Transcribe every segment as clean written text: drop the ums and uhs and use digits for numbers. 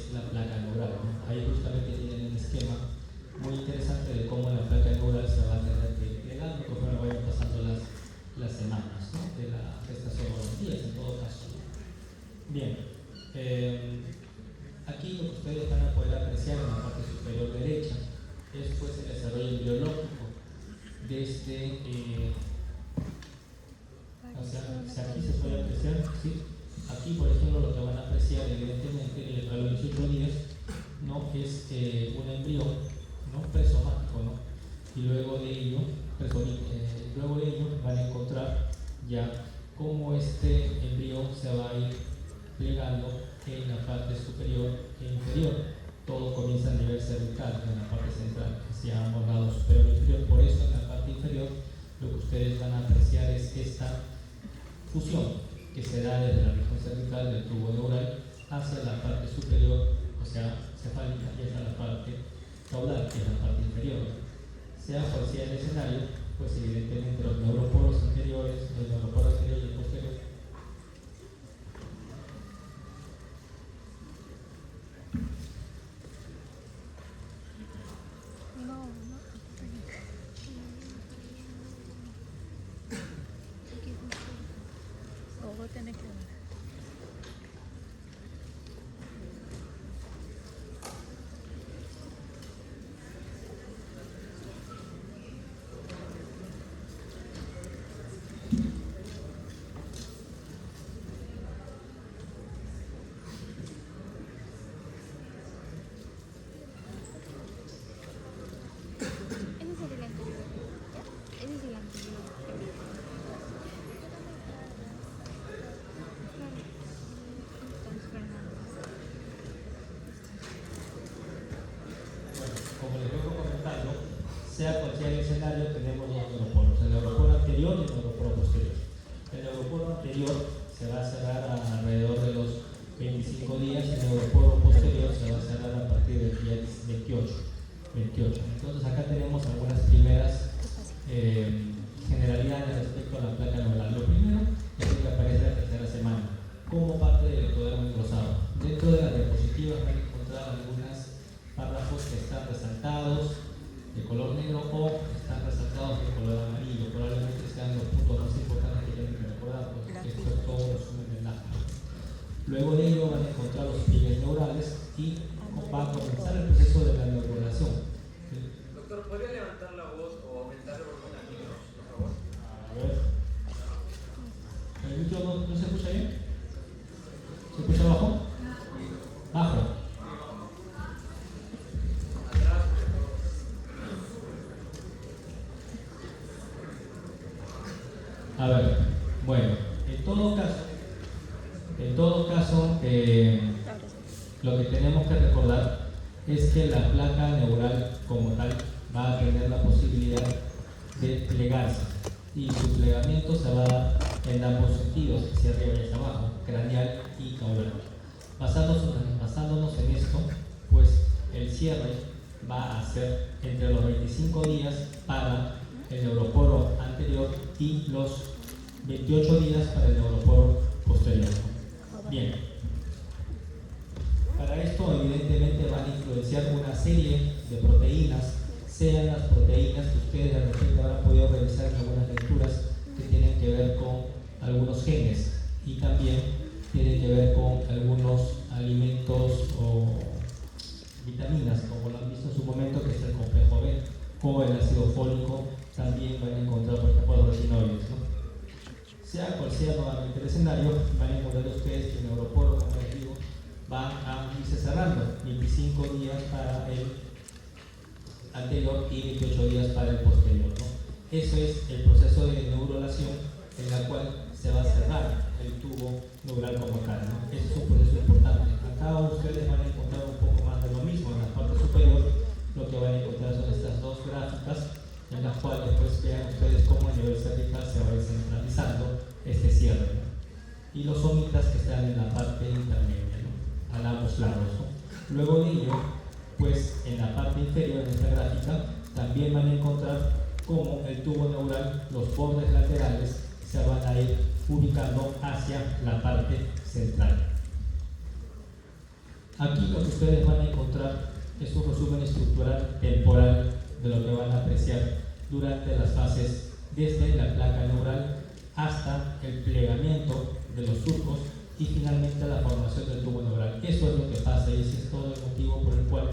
es la placa neural, ¿no? Ahí justamente tienen un esquema muy interesante de cómo la placa neural se va a tener que ir plegando conforme vayan pasando las semanas, ¿no? De la gestación o los días en todo caso. Bien, aquí lo que ustedes van a poder apreciar en la parte superior derecha es pues el desarrollo biológico desde o sea, aquí se puede apreciar, ¿sí? Aquí por ejemplo lo que van a apreciar evidentemente a los 18 días, ¿no? Es un embrión, ¿no? Presomático, ¿no? Y luego de ello van a encontrar ya cómo este embrión se va a ir plegando en la parte superior e inferior. Todo comienza a nivel cervical, en la parte central, que se llama lado superior e inferior. Por eso en la parte inferior lo que ustedes van a apreciar es esta fusión que se da desde la región cervical del tubo neural hacia la parte superior, o sea, cefálica, y hacia la parte caudal, que es la parte inferior. Sea cual sea el escenario, pues evidentemente los neuroporos anteriores, el neuroporo anterior y el posterior, sea cual sea el escenario, tenemos dos neuroporos, el neuroporo anterior y el neuroporo posterior. El neuroporo anterior se va a cerrar alrededor de los 25 días y el neuroporo posterior se va a cerrar a partir del día 28. Entonces acá tenemos algunas primeras generalidades respecto a la placa neural. Lo primero es lo que aparece en la tercera semana, como parte del ectodermo engrosado. Dentro de las diapositivas van a encontrar algunos párrafos que están resaltados de color negro o están resaltados de color amarillo. Probablemente sean los puntos más importantes que tienen que recordar, porque esto es todo un resumen del acto. Luego de ello van a encontrar los pliegues neurales y va a comenzar el proceso de la neurulación. Doctor, ¿podría levantar la voz o aumentar el volumen al micro, por favor? A ver. ¿El micro no se escucha bien? ¿Se escucha bajo? Bajo. A ver, bueno, en todo caso, lo que tenemos que recordar es que la placa neural como tal va a tener la posibilidad de plegarse y su plegamiento se va a dar en ambos sentidos, hacia arriba y hacia abajo, craneal y caudal. Basándonos en esto, pues el cierre va a ser entre los 25 días para el neuroporo anterior y los 28 días para el neuroporo posterior. Bien, para esto evidentemente van a influenciar una serie de proteínas, sean las proteínas que ustedes de repente habrán podido revisar en algunas lecturas que tienen que ver con algunos genes y también tienen que ver con algunos alimentos o vitaminas, como lo han visto en su momento, que es el complejo B o el ácido fólico. También van a encontrar, por ejemplo, los retinoides, ¿no? Sea cual sea nuevamente el escenario, van a encontrar ustedes que el neuroporo, como les digo, va a irse cerrando, 25 días para el anterior y 28 días para el posterior, ¿no? Eso es el proceso de neurulación en la cual se va a cerrar el tubo neural como tal, ¿no? Ese es un proceso importante. Acá ustedes van a encontrar un poco más de lo mismo. En la parte superior lo que van a encontrar son estas dos gráficas en las cuales pues vean ustedes cómo a nivel cervical se va a ir centralizando este cierre, ¿no? Y los omitas que están en la parte intermedia, ¿no? A ambos lados, ¿no? Luego de ello, pues en la parte inferior de esta gráfica también van a encontrar cómo el tubo neural, los bordes laterales se van a ir ubicando hacia la parte central. Aquí lo que ustedes van a encontrar es un resumen estructural temporal de lo que van a apreciar durante las fases desde la placa neural hasta el plegamiento de los surcos y finalmente la formación del tubo neural. Eso es lo que pasa y ese es todo el motivo por el cual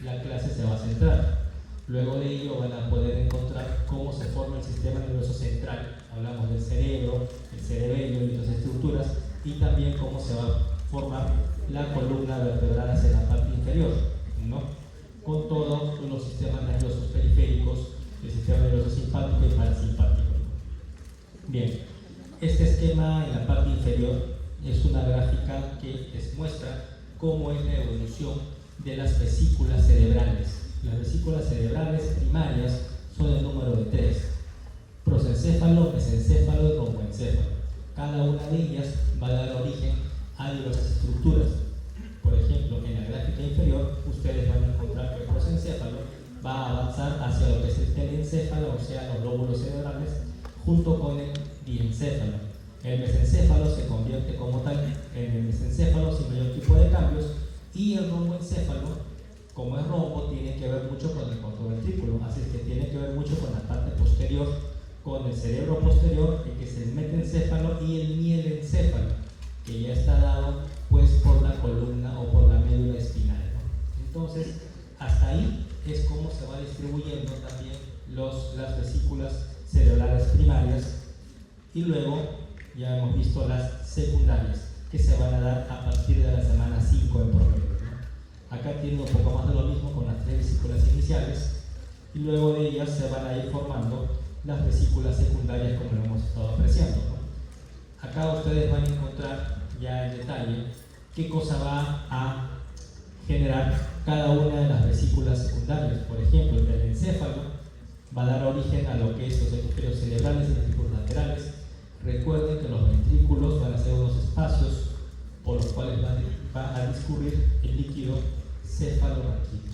la clase se va a centrar. Luego de ello van a poder encontrar cómo se forma el sistema nervioso central. Hablamos del cerebro, el cerebelo y otras estructuras, y también cómo se va a formar la columna vertebral hacia la parte inferior, ¿no? Con todos los sistemas nerviosos periféricos, el sistema nervioso simpático y parasimpático. Bien, este esquema en la parte inferior es una gráfica que les muestra cómo es la evolución de las vesículas cerebrales. Las vesículas cerebrales primarias son el número de 3: prosencéfalo, mesencéfalo y romboencéfalo. Cada una de ellas va a dar origen a diversas estructuras. Por ejemplo, en la gráfica inferior ustedes van a encontrar que el prosencéfalo va a avanzar hacia lo que es el telencéfalo, o sea, los lóbulos cerebrales, junto con el diencéfalo. El mesencéfalo se convierte como tal en el mesencéfalo sin mayor tipo de cambios, y el romboencéfalo, como es rombo, tiene que ver mucho con el cortoventrículo, así es que tiene que ver mucho con la parte posterior, con el cerebro posterior, el que es el metencéfalo, y el mielencéfalo, que ya está dado pues por la columna o por la médula espinal, ¿no? Entonces, hasta ahí es como se va distribuyendo también las vesículas cerebrales primarias, y luego ya hemos visto las secundarias, que se van a dar a partir de la semana 5 en promedio, ¿no? Acá tienen un poco más de lo mismo con las 3 vesículas iniciales, y luego de ellas se van a ir formando las vesículas secundarias como lo hemos estado apreciando, ¿no? Acá ustedes van a encontrar ya en detalle qué cosa va a generar cada una de las vesículas secundarias. Por ejemplo, el telencéfalo va a dar origen a lo que es los hemisferios cerebrales y ventrículos laterales. Recuerden que los ventrículos van a ser unos espacios por los cuales va a discurrir el líquido cefalorraquídeo.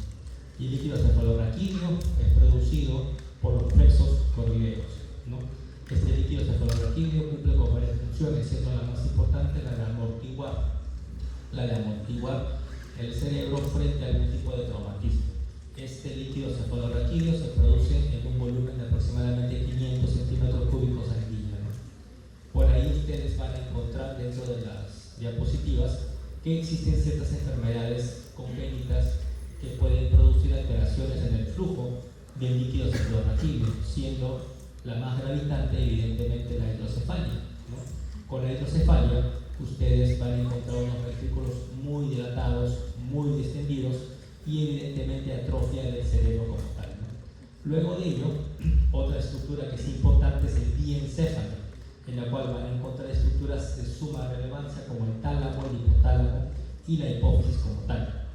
Y el líquido cefalorraquídeo es producido por los plexos corvideos, ¿no? Este líquido cefalorraquídeo cumple con varias funciones, siendo la más importante la de amortiguar el cerebro frente a algún tipo de traumatismo. Este líquido cefalorraquídeo se produce en un volumen de aproximadamente 500 centímetros cúbicos al día, ¿no? Por ahí ustedes van a encontrar dentro de las diapositivas que existen ciertas enfermedades congénitas que pueden producir alteraciones en el flujo del líquido cefalorraquídeo, siendo la más gravitante evidentemente la hidrocefalia, ¿no? Con la hidrocefalia ustedes van a encontrar unos ventrículos muy dilatados, muy distendidos y evidentemente atrofia del cerebro como tal, ¿no? Luego de ello, otra estructura que es importante es el diencéfalo, en la cual van a encontrar estructuras de suma relevancia como el tálamo, el hipotálamo y la hipófisis como tal.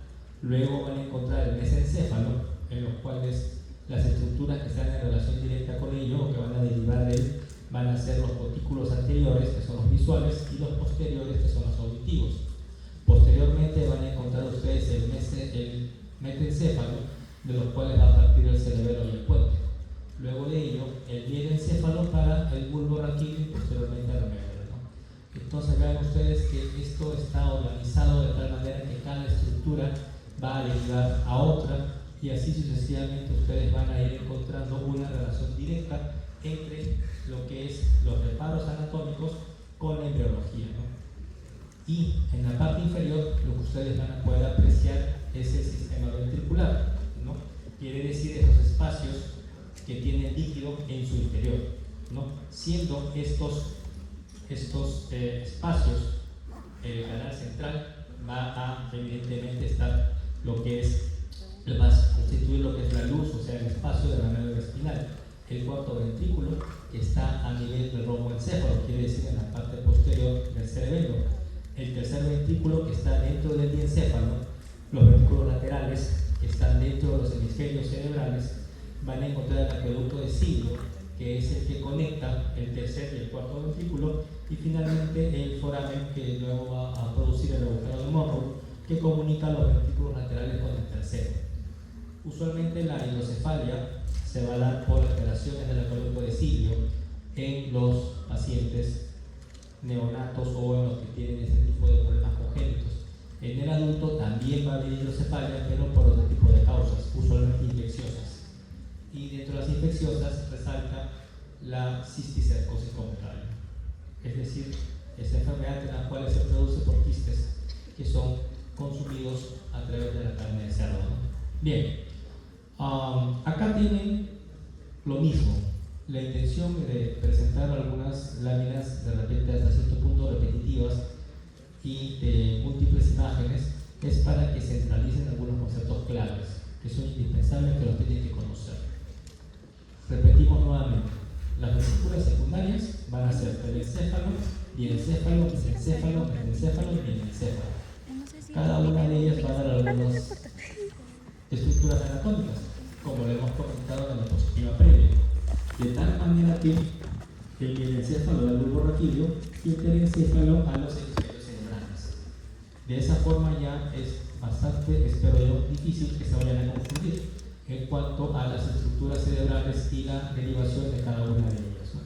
Luego van a encontrar el mesencéfalo, en los cuales las estructuras que están en relación directa con ello o que van a derivar de él van a ser los cortículos anteriores, que son los visuales, y los posteriores, que son los auditivos. Posteriormente van a encontrar ustedes el metencéfalo, de los cuales va a partir el cerebelo y el puente. Luego de ello, el mielencéfalo para el bulbo raquídeo y posteriormente la médula, ¿no? Entonces vean ustedes que esto está organizado de tal manera que cada estructura va a derivar a otra, y así sucesivamente ustedes van a ir encontrando una relación directa entre lo que es los reparos anatómicos con la embriología, ¿no? Y en la parte inferior lo que ustedes van a poder apreciar es el sistema ventricular, ¿no? Quiere decir esos espacios que tienen líquido en su interior, ¿no? Siendo estos espacios, el canal central va a evidentemente estar lo que es, va a constituir lo que es la luz, o sea, el espacio de la médula espinal. El cuarto ventrículo, que está a nivel del romboencéfalo, quiere decir en la parte posterior del cerebelo. El tercer ventrículo, que está dentro del diencéfalo. Los ventrículos laterales, que están dentro de los hemisferios cerebrales. Van a encontrar el acueducto de Siglio, que es el que conecta el tercer y el cuarto ventrículo, y finalmente el foramen, que luego va a producir el agujero de Monroe, que comunica los ventrículos laterales con el tercero. Usualmente la hidrocefalia se va a dar por alteraciones del acueducto de Siglio en los pacientes neonatos o en los que tienen este tipo de problemas congénitos. En el adulto también va a haber hidrocefalia, pero por otro tipo de causas, usualmente infecciosas. Y dentro de las infecciosas resalta la cisticercosis como tal. Es decir, esa enfermedad en la cual se produce por quistes que son consumidos a través de la carne de cerdo, ¿no? Bien, acá tienen lo mismo. La intención de presentar algunas láminas de repente hasta cierto punto repetitivas y de múltiples imágenes es para que centralicen algunos conceptos claves que son indispensables, que los tienen que conocer. Repetimos nuevamente, las vesículas secundarias van a ser telencéfalo, diencéfalo, mesencéfalo, mesencéfalo y menencéfalo. Cada una de ellas va a dar algunas estructuras anatómicas, como lo hemos comentado en la diapositiva previa, de tal manera que el menencéfalo da al bulbo raquídeo y el telencéfalo a los hemisferios cerebrales. De esa forma ya es bastante, espero yo, difícil que se vayan a confundir en cuanto a las estructuras cerebrales y la derivación de cada una de ellas, ¿no?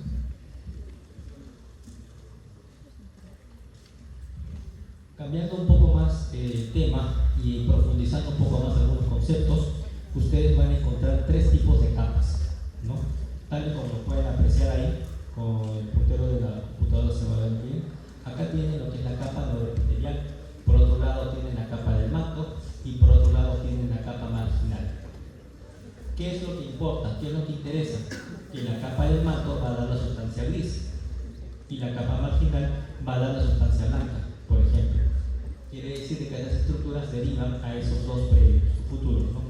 Cambiando un poco más el tema y profundizando un poco más algunos conceptos, ustedes van a encontrar tres tipos de capas, ¿no? Tal y como lo pueden apreciar ahí, con el puntero de la computadora se va a ver muy bien. Acá tienen lo que es la capa neuroepitelial, por otro lado tienen la capa del manto y por otro lado tienen la capa marginal. ¿Qué es lo que importa? ¿Qué es lo que interesa? Que la capa del manto va a dar la sustancia gris y la capa marginal va a dar la sustancia blanca, por ejemplo. Quiere decir que estas estructuras derivan a esos dos previos, futuros, ¿no?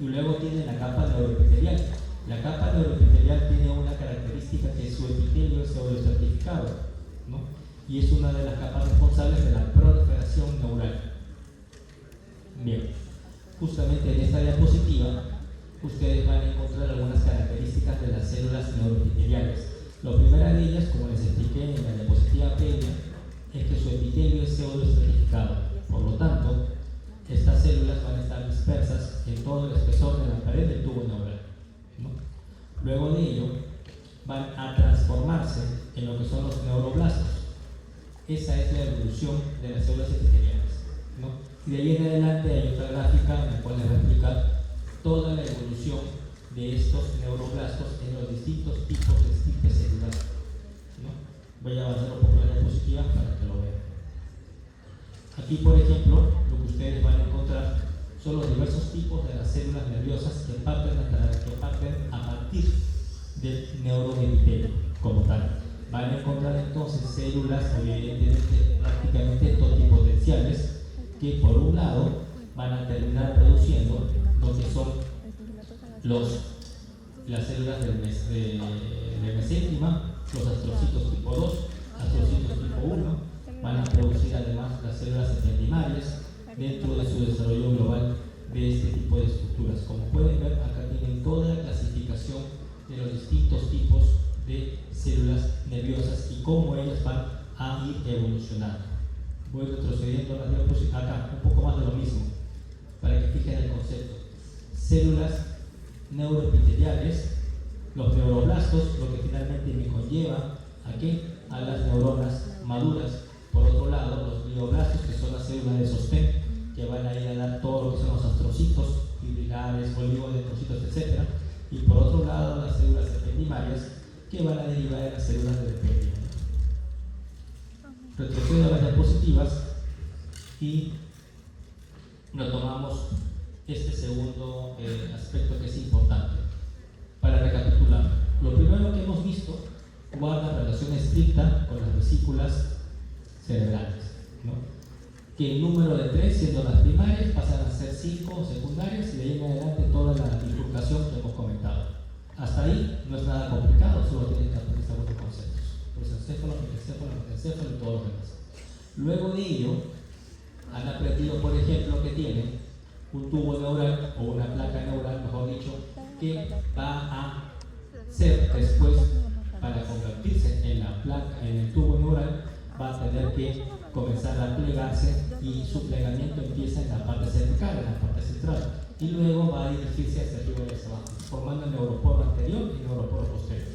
Y luego tienen la capa neuroepitelial. La capa neuroepitelial tiene una característica que su epitelio es pseudoestratificado, ¿no? Y es una de las capas responsables de la proliferación neural. Bien, justamente en esta diapositiva ustedes van a encontrar algunas características de las células neuroepiteliales. La primera de ellas, como les expliqué en la diapositiva previa, es que su epitelio es pseudoestratificado. Por lo tanto, estas células van a estar dispersas en todo el espesor de la pared del tubo neural, ¿no? Luego de ello, van a transformarse en lo que son los neuroblastos. Esa es la evolución de las células epiteliales, ¿no? Y de ahí en adelante hay otra gráfica en la cual les voy a explicar toda la evolución de estos neuroblastos en los distintos tipos de estirpe celular, ¿no? Voy a avanzar un poco en la diapositiva para que lo vean. Aquí, por ejemplo, lo que ustedes van a encontrar son los diversos tipos de las células nerviosas que parten a partir del neuroepitelio como tal. Van a encontrar entonces células evidentemente prácticamente totipotenciales que por un lado van a terminar produciendo lo que son las células de mesénquima, los astrocitos tipo 2, astrocitos tipo 1, van a producir además las células ependimarias dentro de su desarrollo global de este tipo de estructuras. Como pueden ver, acá tienen toda la clasificación de los distintos tipos de células nerviosas y cómo ellas van a ir evolucionando. Voy retrocediendo las diapositivas, acá un poco más de lo mismo, para que fijen el concepto. Células neuroepiteliales, los neuroblastos, lo que finalmente me conlleva a las neuronas maduras. Por otro lado, los glioblastos, que son las células de sostén, que van a ir a dar todo lo que son los astrocitos, fibrilares, oligodendrocitos, etc. Y por otro lado, las células ependimarias, que van a derivar de las células del epitelio. Retrocedo a las diapositivas y retomamos este segundo aspecto que es importante. Para recapitular, lo primero que hemos visto guarda relación estricta con las vesículas cerebrales, ¿no? Que el número de 3, siendo las primarias, pasan a ser 5 secundarias y de ahí en adelante toda la bifurcación que hemos comentado. Hasta ahí no es nada complicado, solo tienen que aprender algunos conceptos. Prosencéfalo, mesencéfalo y todos los demás. Luego de ello, han aprendido, por ejemplo, que tienen un tubo neural o una placa neural, mejor dicho, que va a ser después, para convertirse en la placa, en el tubo neural, va a tener que comenzar a plegarse y su plegamiento empieza en la parte cervical, en la parte central, y luego va a dirigirse hacia arriba y hacia abajo, formando el neuroporo anterior y el neuroporo posterior.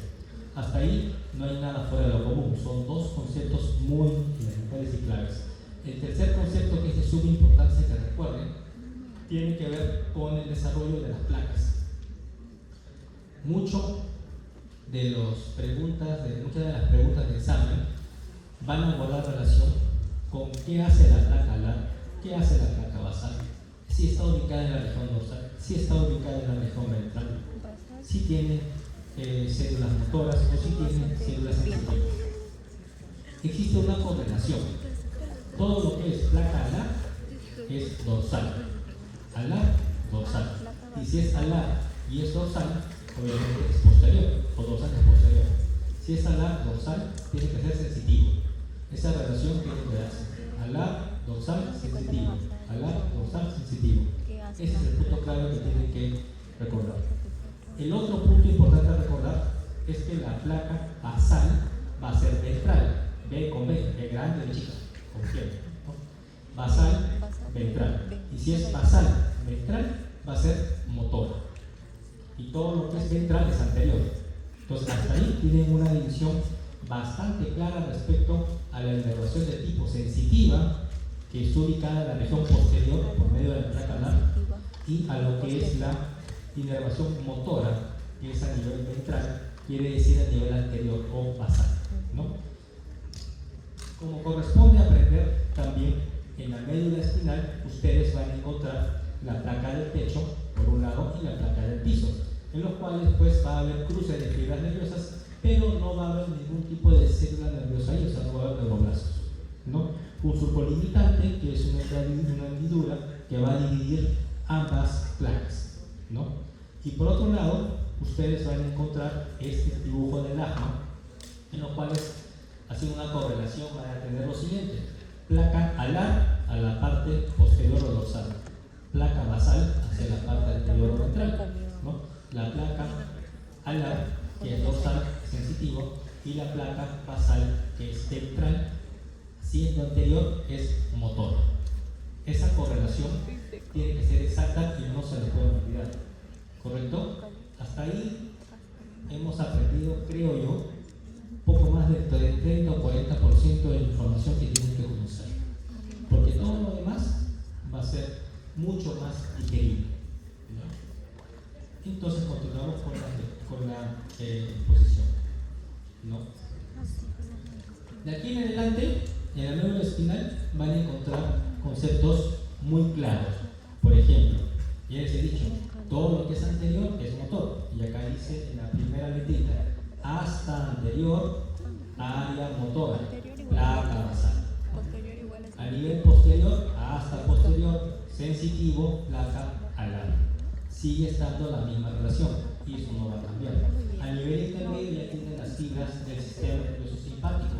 Hasta ahí no hay nada fuera de lo común, son dos conceptos muy elementales y claves. El tercer concepto, que es de suma importancia que recuerden, tiene que ver con el desarrollo de las placas. Muchas de las preguntas de examen van a guardar relación con qué hace la placa alar, qué hace la placa basal, si está ubicada en la región dorsal, si está ubicada en la región ventral, si tiene células motoras o si tiene células sensitivas. Existe una correlación. Todo lo que es placa alar es dorsal. Alar, dorsal. Y si es alar y es dorsal, obviamente es posterior, o dorsal es posterior. Si es alar, dorsal, tiene que ser sensitivo. Esa relación tiene que darse. Alar, dorsal, sensitivo. Alar, dorsal, sensitivo. Ese es el punto clave que tienen que recordar. El otro punto importante a recordar es que la placa basal va a ser ventral. B con B, B grande, B chica, con quién, ¿no? Basal, ventral. Y si es basal, ventral, va a ser motor. Y todo lo que es ventral es anterior. Entonces, hasta ahí tienen una división bastante clara respecto a la inervación de tipo sensitiva, que está ubicada en la región posterior por medio de la placa alar, y a lo que es la inervación motora, que es a nivel ventral, quiere decir a nivel anterior o basal, ¿no? Como corresponde aprender también en la médula espinal, ustedes van a encontrar la placa del pecho por un lado y la placa del piso, en los cuales pues va a haber cruces de fibras nerviosas, pero no va a haber ningún tipo de célula nerviosa ahí, o sea, no va a haber neuroblastos, ¿no? Un surco limitante, que es una hendidura que va a dividir ambas placas, ¿no? Y por otro lado, ustedes van a encontrar este dibujo del asma, en los cuales, haciendo una correlación, van a tener lo siguiente: placa alar a la parte posterior o dorsal, placa basal hacia la parte anterior o ventral, ¿no? La placa alar, que es dorsal, sensitivo, y la placa basal, que es ventral, siendo anterior, es motor. Esa correlación tiene que ser exacta y no se les puede olvidar, ¿correcto? Hasta ahí hemos aprendido, creo yo, poco más del 30 o 40% de la información que tienen que conocer, porque todo lo demás va a ser mucho más digerible, ¿no? Entonces continuamos con la exposición, ¿no? De aquí en adelante, en la médula espinal van a encontrar conceptos muy claros. Por ejemplo, ya les he dicho, todo lo que es anterior es motor, y acá dice en la primera letrita: hasta anterior, área motora, placa basal. A nivel posterior, hasta posterior, sensitivo, placa alar. Sigue estando la misma relación y eso no va a cambiar. A nivel intermedio ya tienen las fibras del sistema nervioso simpático,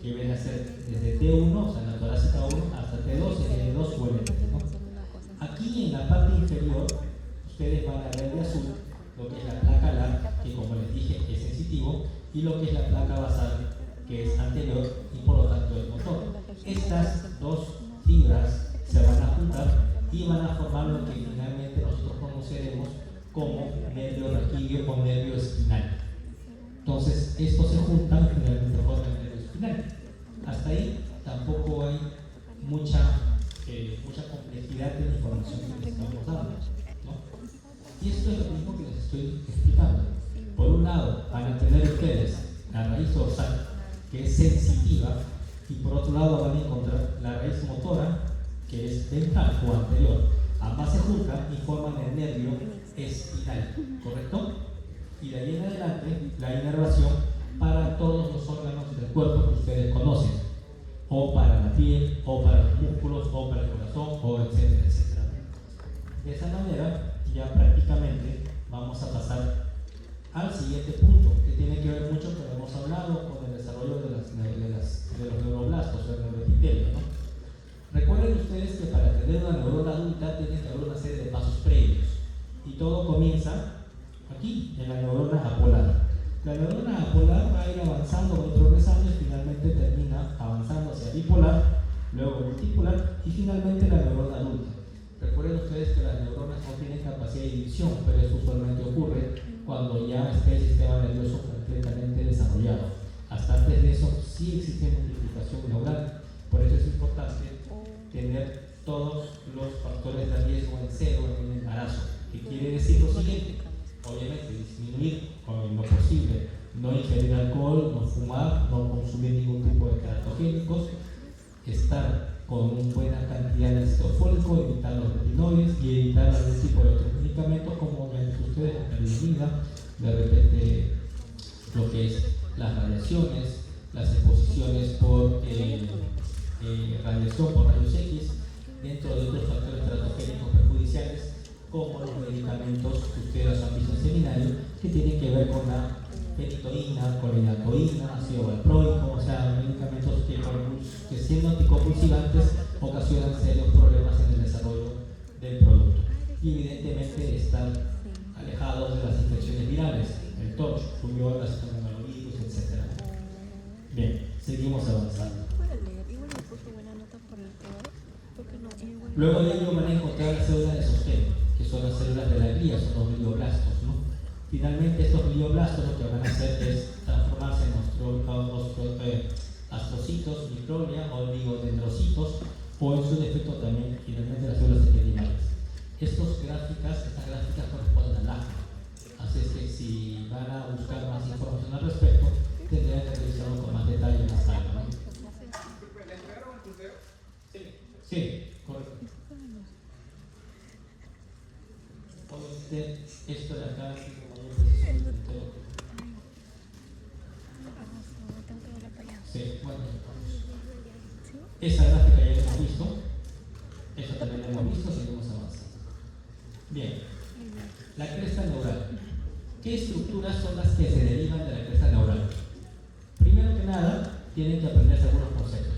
que viene a ser desde T1, o sea, la torácica 1, hasta T2, L2 o L3, ¿no? Aquí en la parte inferior, ustedes van a ver de azul lo que es la placa alar, que como les dije es sensitivo, y lo que es la placa basal, que es anterior y por lo tanto es motor. Estas dos fibras se van a juntar y van a formar lo que finalmente nosotros conoceremos como nervio raquídeo o nervio espinal. Entonces, estos se juntan y finalmente forman el nervio espinal. Hasta ahí tampoco hay mucha complejidad de la información que les estamos dando, ¿no? Y esto es lo mismo que les estoy explicando. Por un lado, van a tener ustedes la raíz dorsal, que es sensitiva, y por otro lado van a encontrar la raíz motora, que es ventral o anterior. Ambas se juntan y forman el nervio espinal, ¿correcto? Y de ahí en adelante, la inervación para todos los órganos del cuerpo que ustedes conocen, o para la piel, o para los músculos, o para el corazón, o etcétera, etcétera. De esa manera, ya prácticamente vamos a pasar al siguiente punto, que tiene que ver mucho, que hemos hablado, con el desarrollo de los neuroblastos o el neuroepitelio, ¿no? Recuerden ustedes que para tener una neurona adulta tiene que haber una serie de pasos previos, y todo comienza aquí, en la neurona apolar. La neurona apolar va a ir avanzando, va a ir progresando y finalmente termina avanzando hacia bipolar, luego multipolar y finalmente la neurona adulta. Recuerden ustedes que las neuronas no tienen capacidad de división, pero eso usualmente ocurre cuando ya está el sistema nervioso completamente desarrollado. Hasta antes de eso sí existe multiplicación neural, por eso es importante llegó en 0 en el embarazo, que quiere decir lo siguiente: obviamente disminuir con lo posible, no ingerir alcohol, no fumar, no consumir ningún tipo de teratogénicos, estar con una buena cantidad de ácido fólico, evitar los retinoides y evitar algún tipo de otros medicamentos como ven ustedes, la penicilina, de repente lo que es las radiaciones, las exposiciones por radiación, por rayos X, dentro de otros factores teratogénicos perjudiciales como los medicamentos que ustedes han visto en el seminario, que tienen que ver con la fenitoína, colinatoína, ácido valproico, o sea, medicamentos que siendo anticonvulsivantes ocasionan serios problemas en el desarrollo del producto. Y evidentemente están alejados de las infecciones virales, el TORCH, rubiola, citomegalovirus, etc. Bien, seguimos avanzando. Luego de ello van a encontrar las células de sostén, que son las células de la glía, son los glioblastos, ¿no? Finalmente estos glioblastos lo que van a hacer es transformarse en astrocitos, microglia o oligodendrocitos, o en su defecto también finalmente las células epiteliales. Estas gráficas corresponden al acta, así es que si van a buscar más información al respecto, tendrían que revisarlo con más detalle más tarde, ¿no? ¿Le entregaron el puntero? Sí, correcto. Obviamente esto de acá es como un proceso de puntero. Sí, bueno, esa gráfica ya la hemos visto, esa también la hemos visto, seguimos avanzando. Bien, la cresta neural. ¿Qué estructuras son las que se derivan de la cresta neural? Primero que nada, tienen que aprenderse algunos conceptos.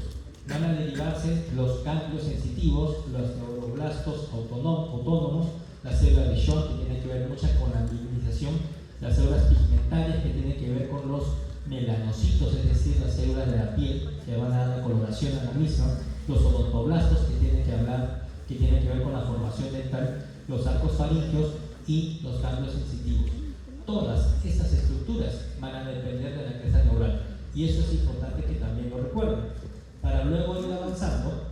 Van a derivarse los ganglios sensitivos, los neuroblastos autónomos, las células de Schwann, que tienen que ver mucho con la mineralización, las células pigmentarias, que tienen que ver con los melanocitos, es decir, las células de la piel, que van a dar la coloración a la misma, los odontoblastos, que tienen que ver con la formación dental, los arcos faríngeos y los ganglios sensitivos. Todas estas estructuras van a depender de la cresta neural, y eso es importante que también lo recuerden, para luego ir avanzando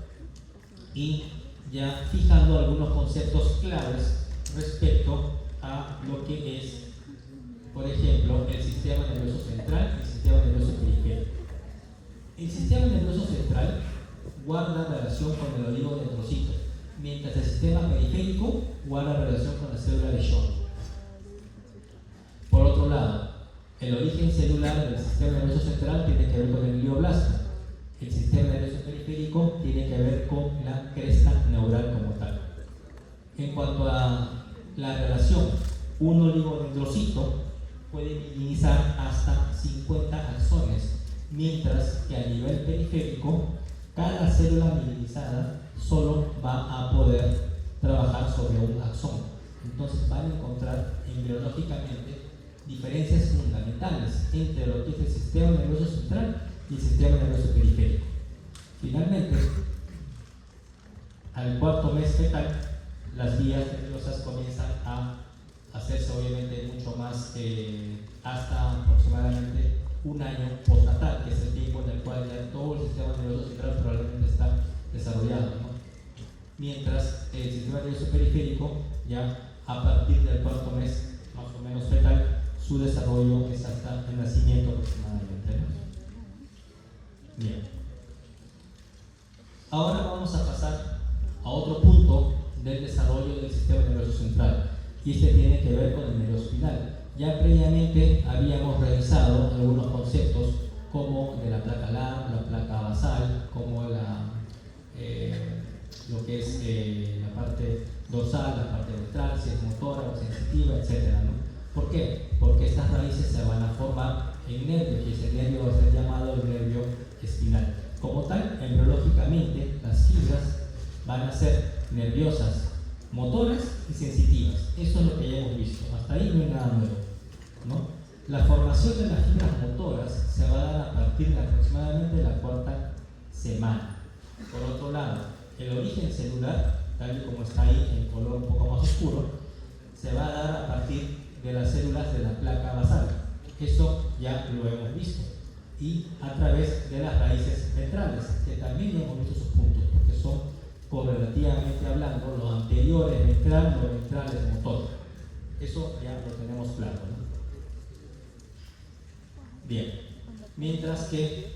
y ya fijando algunos conceptos claves respecto a lo que es, por ejemplo, el sistema nervioso central y el sistema nervioso periférico. El sistema nervioso central guarda relación con el oligodendrocito, mientras el sistema periférico guarda relación con la célula de Schwann. Por otro lado, el origen celular del sistema nervioso central tiene que ver con el glioblasto. El sistema nervioso periférico tiene que ver con la cresta neural como tal. En cuanto a la relación, un oligodendrocito puede minimizar hasta 50 axones, mientras que a nivel periférico, cada célula minimizada solo va a poder trabajar sobre un axón. Entonces van a encontrar embriológicamente diferencias fundamentales entre lo que es el sistema nervioso central y el sistema nervioso periférico. Finalmente, al cuarto mes fetal, las vías nerviosas comienzan a hacerse obviamente mucho más hasta aproximadamente un año postnatal, que es el tiempo en el cual ya todo el sistema nervioso central probablemente está desarrollado, ¿no? Mientras el sistema nervioso periférico, ya a partir del cuarto mes más o menos fetal, su desarrollo es hasta el nacimiento aproximadamente, ¿no? Bien. Ahora vamos a pasar a otro punto del desarrollo del sistema nervioso central, y este tiene que ver con el nervio espinal. Ya previamente habíamos revisado algunos conceptos como de la placa alar, la placa basal, como lo que es la parte dorsal, la parte ventral, si es motora o sensitiva, etc., ¿no? ¿Por qué? Porque estas raíces se van a formar en nervios, y ese nervio va a ser llamado el nervio espinal. Como tal, embriológicamente, las fibras van a ser nerviosas, motoras y sensitivas. Eso es lo que ya hemos visto. Hasta ahí no hay nada nuevo, ¿no? La formación de las fibras motoras se va a dar a partir de aproximadamente la cuarta semana. Por otro lado, el origen celular, tal y como está ahí en color un poco más oscuro, se va a dar a partir de las células de la placa basal. Eso ya lo hemos visto. Y a través de las raíces ventrales, que también ya hemos visto sus puntos, porque son correlativamente hablando, lo anterior es ventral, lo ventral es motor. Eso ya lo tenemos claro, ¿no? Bien, mientras que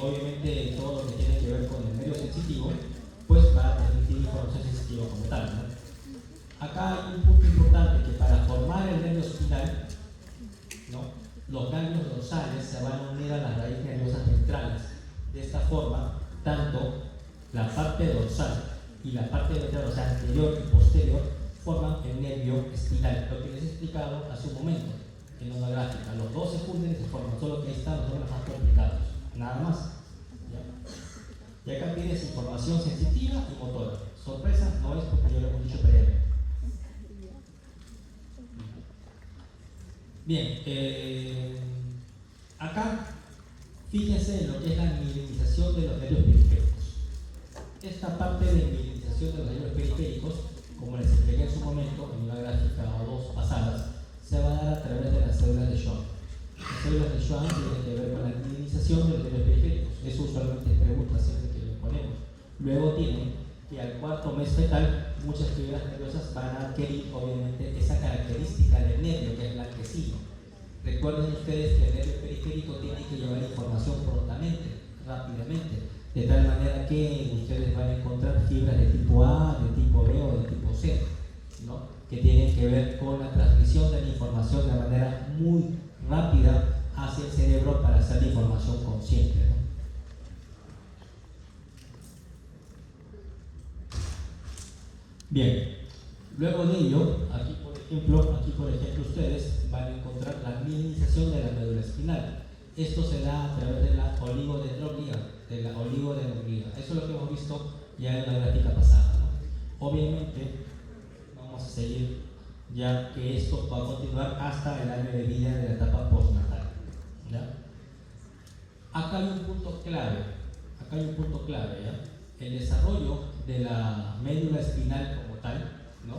obviamente todo lo que tiene que ver con el medio sensitivo, pues va a transmitir información sensitiva como tal, ¿no? Acá hay un punto importante, que para formar el nervio espinal, ¿no?, los ganglios dorsales se van a unir a las raíces nerviosas ventrales. De esta forma, tanto la parte dorsal y la parte ventral, o sea, anterior y posterior, forman el nervio espinal, lo que les he explicado hace un momento en una gráfica. Los dos se funden y se forman, solo que ahí están los nombres más complicados, nada más. ¿Ya? Y acá tienes información sensitiva y motora. Sorpresa no es, porque yo lo hemos dicho previamente. Bien, acá fíjense en lo que es la mielinización de los nervios periféricos. Esta parte de mielinización de los nervios periféricos, como les expliqué en su momento en una gráfica o dos pasadas, se va a dar a través de las células de Schwann. Las células de Schwann tienen que ver con la mielinización de los nervios periféricos. Eso usualmente es pregunta siempre que lo ponemos. Luego tienen que al cuarto mes fetal muchas fibras nerviosas van a adquirir obviamente esa característica del nervio, que es blanquecino. Recuerden ustedes que el nervio periférico tiene que llevar información prontamente, rápidamente, de tal manera que ustedes van a encontrar fibras de tipo A, de tipo B o de tipo C, ¿no?, que tienen que ver con la transmisión de la información de manera muy rápida hacia el cerebro para hacer la información consciente, ¿no? Bien, luego de ello, aquí por ejemplo ustedes van a encontrar la mielinización de la médula espinal. Esto se da a través de la oligodendroglía, Eso es lo que hemos visto ya en la gráfica pasada, ¿no? Obviamente vamos a seguir, ya que esto va a continuar hasta el año de vida de la etapa postnatal, ¿ya? Acá hay un punto clave, ¿ya? El desarrollo de la médula espinal como tal, ¿no?,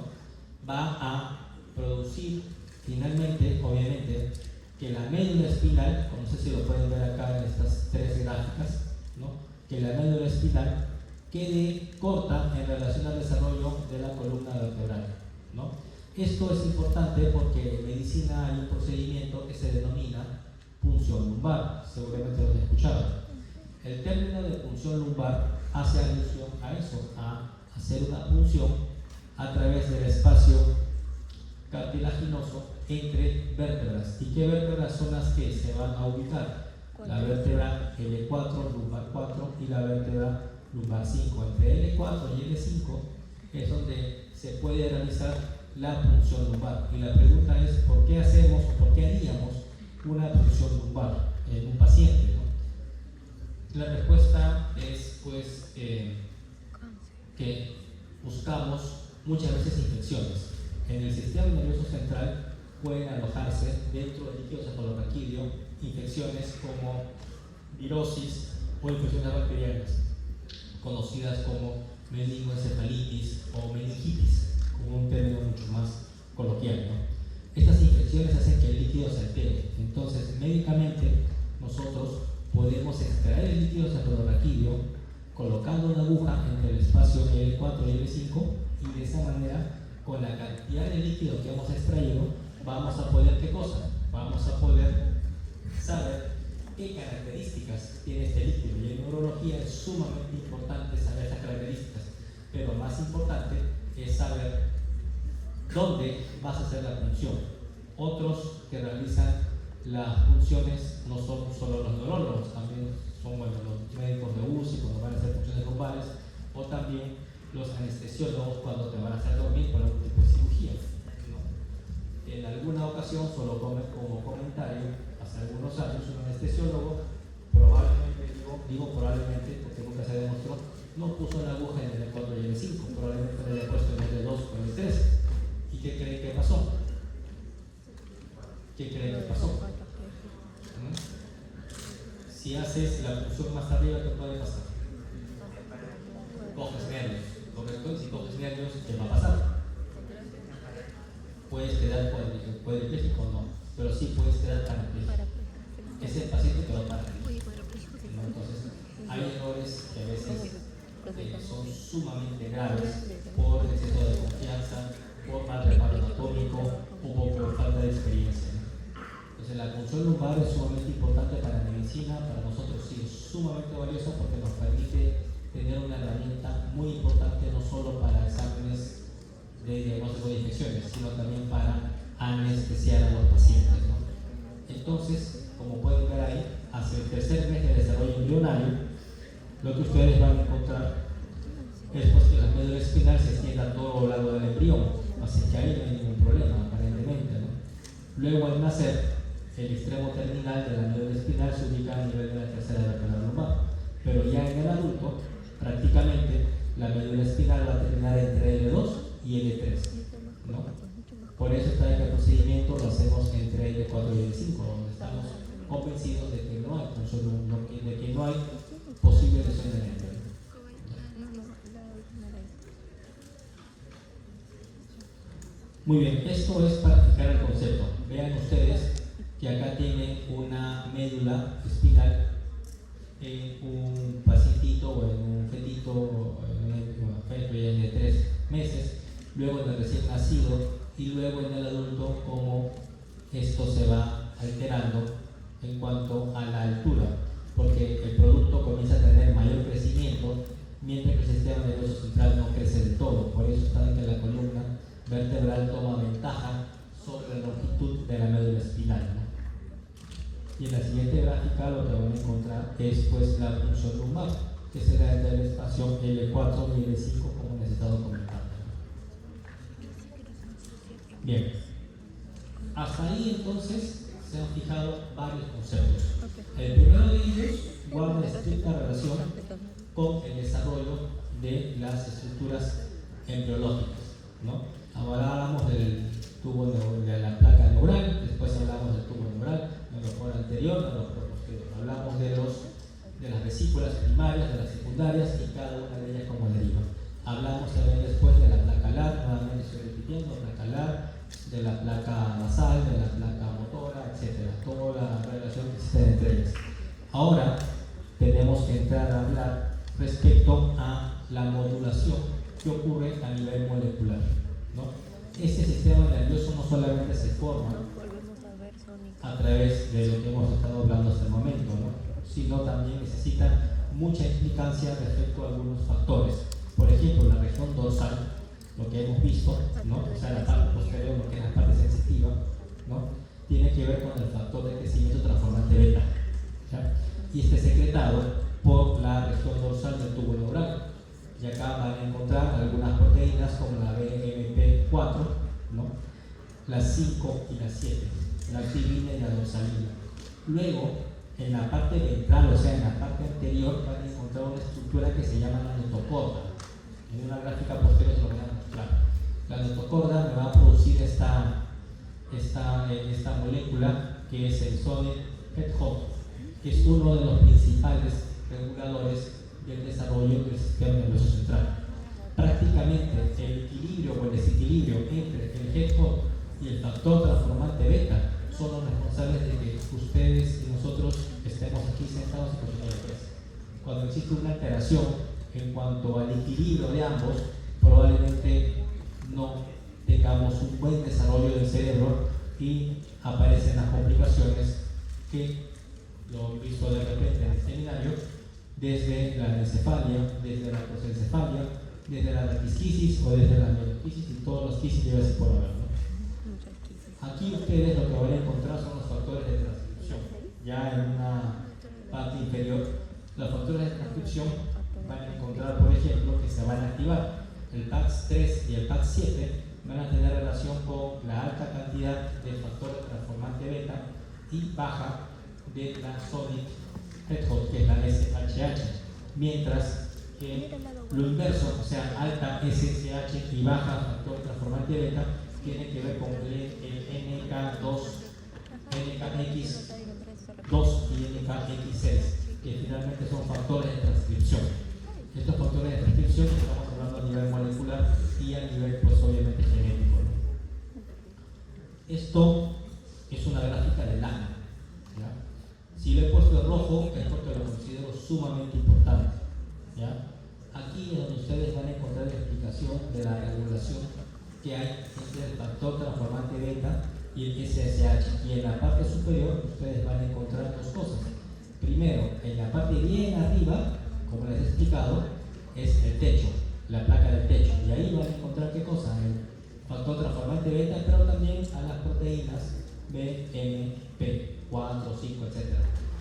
va a producir finalmente, obviamente, que la médula espinal, no sé si lo pueden ver acá en estas tres gráficas, ¿no?, que la médula espinal quede corta en relación al desarrollo de la columna vertebral, ¿no? Esto es importante porque en medicina hay un procedimiento que se denomina punción lumbar, seguramente lo han escuchado. El término de punción lumbar hace alusión a eso, a hacer una punción a través del espacio cartilaginoso entre vértebras. ¿Y qué vértebras son las que se van a ubicar? La vértebra L4, lumbar 4 y la vértebra lumbar 5. Entre L4 y L5 es donde se puede realizar la punción lumbar. Y la pregunta es, ¿por qué hacemos o por qué haríamos una punción lumbar en un paciente, ¿no? La respuesta es pues que buscamos muchas veces infecciones. En el sistema nervioso central pueden alojarse dentro del líquido cefalorraquídeo infecciones como virosis o infecciones bacterianas, conocidas como meningoencefalitis o meningitis, como un término mucho más coloquial, ¿no? Estas infecciones hacen que el líquido se altere. Entonces, médicamente, nosotros podemos extraer el líquido cefalorraquídeo colocando una aguja entre el espacio L4 y L5, y de esa manera, con la cantidad de líquido que hemos extraído, vamos a poder, ¿qué cosa? Vamos a poder saber qué características tiene este líquido. Y en neurología es sumamente importante saber estas características, pero más importante es saber dónde vas a hacer la punción. Otros que realizan las funciones no son solo los neurólogos, también son, bueno, los médicos de UCI cuando van a hacer funciones lumbares, o también los anestesiólogos cuando te van a hacer dormir por algún tipo de cirugía, ¿no? En alguna ocasión, solo como comentario, hace algunos años un anestesiólogo probablemente, digo probablemente porque nunca se demostró, no puso la aguja en el L4 y el L5, probablemente le haya puesto en el L2 o en el 3. ¿Y qué creen que pasó? ¿Qué creen que pasó? Si haces la punción más arriba, ¿qué puede pasar? Coges nervios, ¿correcto? Y si coges nervios, ¿qué va a pasar? Puedes quedar cuadripléjico o no, pero sí puedes quedar parapléjico. Es el paciente que va parapléjico, ¿no? Entonces, hay errores que a veces son sumamente graves por exceso de confianza, por mal reparo anatómico o por falta de experiencia, ¿no? Entonces la punción lumbar es sumamente importante para la medicina, para nosotros sí es sumamente valiosa porque nos permite tener una herramienta muy importante no solo para exámenes de diagnóstico de infecciones, sino también para anestesiar a los pacientes, ¿no? Entonces, como pueden ver ahí, hacia el tercer mes de desarrollo embrionario, lo que ustedes van a encontrar es pues, que la médula espinal se extienda a todo lo largo del embrión, así que ahí no hay ningún problema, aparentemente, ¿no? Luego, al nacer, el extremo terminal de la médula espinal se ubica a nivel de la tercera vértebra lumbar, pero ya en el adulto, prácticamente, la médula espinal va a terminar entre L2 y L3, ¿no? Por eso está que el procedimiento lo hacemos entre L4 y L5, donde estamos convencidos de que no hay de que no hay posible lesión del embrión. Muy bien, esto es para fijar el concepto. Vean ustedes que acá tienen una médula espinal en un pacientito o en un fetito, en un feto de 3 meses, luego en el recién nacido y luego en el adulto, como esto se va alterando en cuanto a la altura, porque el producto comienza a tener mayor crecimiento mientras que el sistema nervioso central no crece del todo. Por eso está que la columna vertebral toma ventaja sobre la longitud de la médula espinal, ¿no? Y en la siguiente gráfica lo que van a encontrar es pues la punción lumbar, que será entre el espacio L4 y L5, como les he estado comentando. Bien, hasta ahí entonces se han fijado varios conceptos. El primero de ellos guarda estricta relación con el desarrollo de las estructuras embriológicas, ¿no? Ahora hablamos del tubo de la placa neural, después hablamos del tubo neural, neuroporo anterior, neuroporo posterior. Hablamos de las vesículas primarias, de las secundarias y cada una de ellas como deriva. Hablamos también después de la placa alar, nuevamente estoy repitiendo, placa alar, de la placa basal, de la placa motora, etc. Toda la relación que existe entre ellas. Ahora tenemos que entrar a hablar respecto a la modulación que ocurre a nivel molecular, ¿no? Este sistema nervioso no solamente se forma a través de lo que hemos estado hablando hasta el momento, ¿no? Sino también necesita mucha implicancia respecto a algunos factores. Por ejemplo, la región dorsal, lo que hemos visto, ¿no? O sea, la parte posterior, lo que es la parte sensitiva, ¿no? Tiene que ver con el factor de crecimiento transformante beta, ¿ya? Y este secretado por la región dorsal del tubo neural. Y acá van a encontrar algunas proteínas como la BMP4, ¿no? Las 5 y las 7, la activina y la dorsalina. Luego, en la parte ventral, o sea, en la parte anterior, van a encontrar una estructura que se llama la notocorda. En una gráfica posterior se lo voy a mostrar. La notocorda me va a producir esta molécula que es el sodium PET-HOT, que es uno de los principales reguladores del desarrollo del sistema nervioso central. Prácticamente el equilibrio o el desequilibrio entre el PET-HOT y el factor transformante beta son los responsables de que ustedes y nosotros estemos aquí sentados y cogiendo la presa. Cuando existe una alteración en cuanto al equilibrio de ambos, probablemente no tengamos un buen desarrollo del cerebro y aparecen las complicaciones que lo he visto de repente en el seminario, desde la anencefalia, desde la prosencefalia, desde la raquisquisis o desde la mieloquisis y todos los quisis debe ser por haber, ¿no? Aquí ustedes lo que van a encontrar son los factores de transcripción. Ya en una parte inferior, los factores de transcripción van a encontrar, por ejemplo, que se van a activar. El PAX3 y el PAX7 van a tener relación con la alta cantidad de factor transformante beta y baja de la sodium PET-HOT, que es la SHH, mientras que lo inverso, o sea, alta SSH y baja factor transformante beta, tiene que ver con el NK2, NKX2 y NKX6, que finalmente son factores de transcripción. Estos factores de transcripción estamos hablando a nivel molecular y a nivel, pues obviamente, genético, ¿no? Esto es una gráfica de lana, ¿ya? Si lo he puesto en rojo es porque lo considero sumamente importante, ¿ya? Aquí relación que hay entre el factor transformante beta y el SSH. Y en la parte superior ustedes van a encontrar dos cosas. Primero, en la parte bien arriba, como les he explicado, es el techo, la placa del techo. Y ahí van a encontrar ¿qué cosa? El factor transformante beta, pero también a las proteínas B, M, P, 4, 5, etc.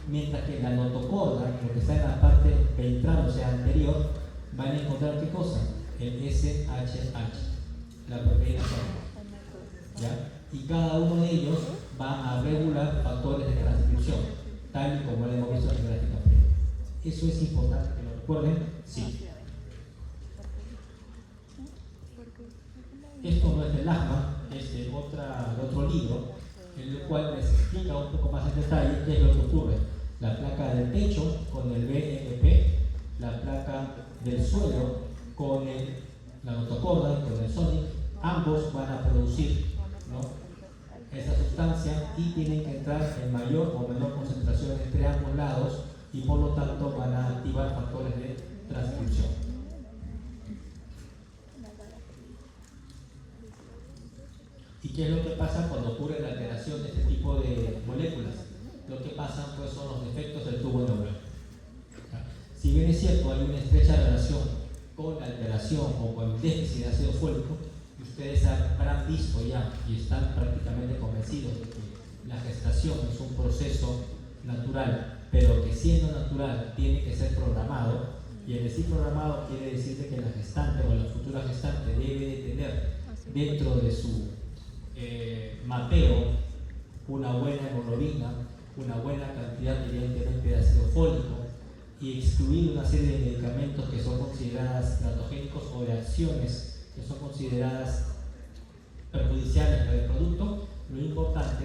Mientras que la notocorda, lo que está en la parte ventral, o sea, anterior, van a encontrar ¿qué cosa? El SHH, la proteína C. ¿Ya? Y cada uno de ellos va a regular factores de transcripción, tal y como lo hemos visto en la gráfica previa. ¿Eso es importante que lo recuerden? Sí. Esto no es del AJMA, es de otro libro, en el cual les explica un poco más en detalle qué es lo que ocurre. La placa del techo con el BMP, la placa del suelo con la notocorda, con el Sonic, ambos van a producir, ¿no?, esa sustancia y tienen que entrar en mayor o menor concentración entre ambos lados y por lo tanto van a activar factores de transcripción. ¿Y qué es lo que pasa cuando ocurre la alteración de este tipo de moléculas? Lo que pasa pues son los defectos del tubo neural. Si bien es cierto, hay una estrecha relación con la alteración o con el déficit de ácido fólico, ustedes habrán visto ya y están prácticamente convencidos de que la gestación es un proceso natural, pero que siendo natural tiene que ser programado, y el decir programado quiere decir que la gestante o la futura gestante debe de tener dentro de su mapeo una buena hemoglobina, una buena cantidad evidentemente de ácido fólico, y excluir una serie de medicamentos que son consideradas teratogénicos o de acciones que son consideradas perjudiciales para el producto. Lo importante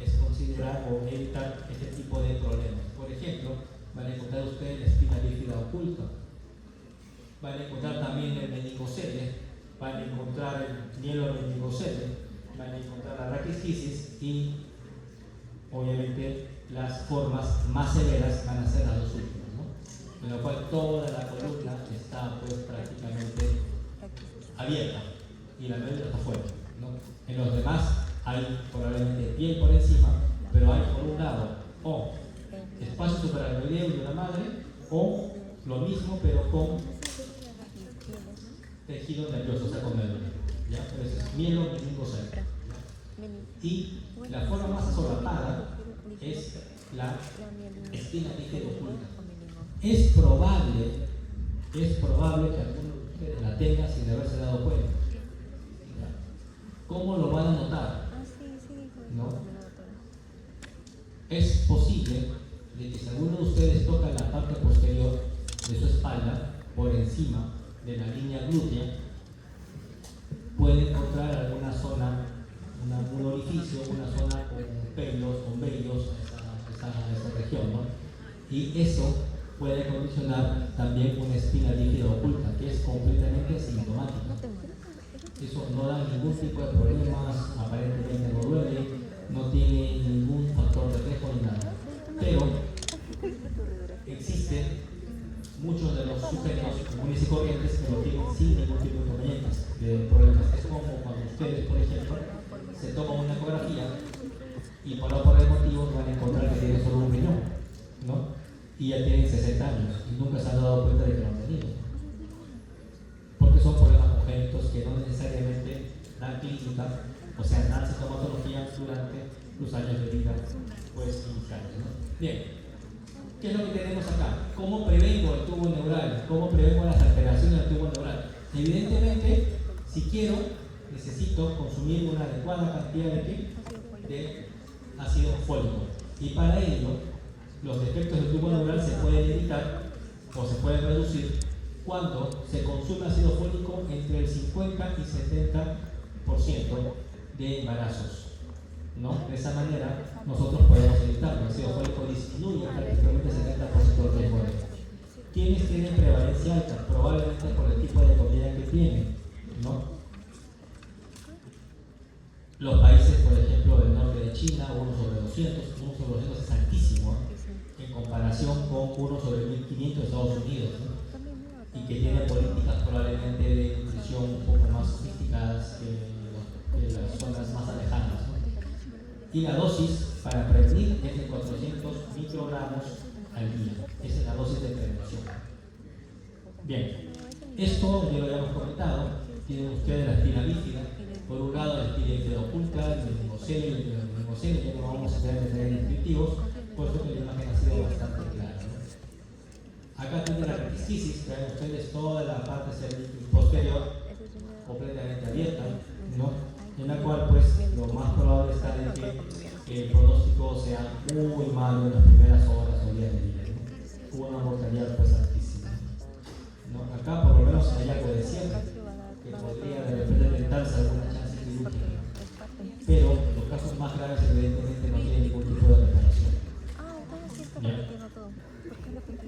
es considerar o evitar este tipo de problemas. Por ejemplo, van a encontrar ustedes la espina bífida oculta, van a encontrar también el meningocele, van a encontrar el mielomeningocele, van a encontrar la raquitisquis y obviamente las formas más severas van a ser las dos últimas, ¿no? En lo cual toda la columna está pues prácticamente abierta y la médula está fuera, ¿no? En los demás hay probablemente piel por encima, pero hay por un lado o espacio suprarrenal de una madre o lo mismo pero con tejido nervioso, o sea con médula, ¿ya? Pero eso es mielomeningocele. Y la forma más solapada es la espina bífida oculta. Es probable que alguno de ustedes la tenga sin haberse dado cuenta. ¿Cómo lo van a notar? ¿No? Es posible de que si alguno de ustedes toca la parte posterior de su espalda, por encima de la línea glútea, puede encontrar alguna zona, un orificio, una zona con pelos, con vellos, esa región, ¿no? Y eso puede condicionar también una espina bífida oculta, que es completamente asintomática. Eso no da ningún tipo de problemas, aparentemente no duele, no tiene ningún factor de riesgo ni nada. Pero existen muchos de los sujetos comunes y corrientes que lo tienen sin ningún tipo de inconvenientes, de problemas. Es como cuando ustedes, por ejemplo, se toman una ecografía y por el motivo van a encontrar que tienen solo un riñón, ¿no? Y ya tienen 60 años y nunca se han dado cuenta de que lo han tenido. Porque son problemas congénitos que no necesariamente dan clínica, o sea, dan sintomatología durante los años de vida pues iniciales, ¿no? Bien, ¿qué es lo que tenemos acá? ¿Cómo prevengo el tubo neural? ¿Cómo prevengo las alteraciones del tubo neural? Evidentemente, si quiero, necesito consumir una adecuada cantidad de ácido fólico. Y para ello, los defectos del tubo neural se pueden evitar o se pueden reducir cuando se consume ácido fólico entre el 50 y 70% de embarazos, ¿no? De esa manera nosotros podemos evitarlo. El ácido fólico disminuye prácticamente el 70% del riesgo de esto. ¿Quiénes tienen prevalencia alta? Probablemente por el tipo de comida que tienen, ¿no? Los países, por ejemplo, del norte de China, 1 sobre 200, 1 sobre 200 es altísimo, ¿eh? En comparación con 1 sobre 1500 de Estados Unidos, ¿no? Y que tiene políticas probablemente de nutrición un poco más sofisticadas que las zonas más alejadas, ¿no? Y la dosis para prevenir es de 400 microgramos al día. Esa es la dosis de prevención. Bien, esto ya lo habíamos comentado. Tienen ustedes la espina bífida. Por un lado, la espina bífida oculta, el meningocele y el meningocele. Ya no vamos a tener detalles descriptivos, puesto que la imagen ha sido bastante clara, ¿no? Acá tienen la reticiscis, que ven ustedes toda la parte posterior completamente abierta, ¿no? En la cual pues lo más probable está de que el pronóstico sea muy malo en las primeras horas o días de vida, ¿no? Hubo una mortalidad pues altísima, ¿no? Acá por lo menos hay algo de cierre que podría de repente tentarse alguna chance quirúrgica, pero los casos más graves evidentemente no tienen ningún tipo de reparación.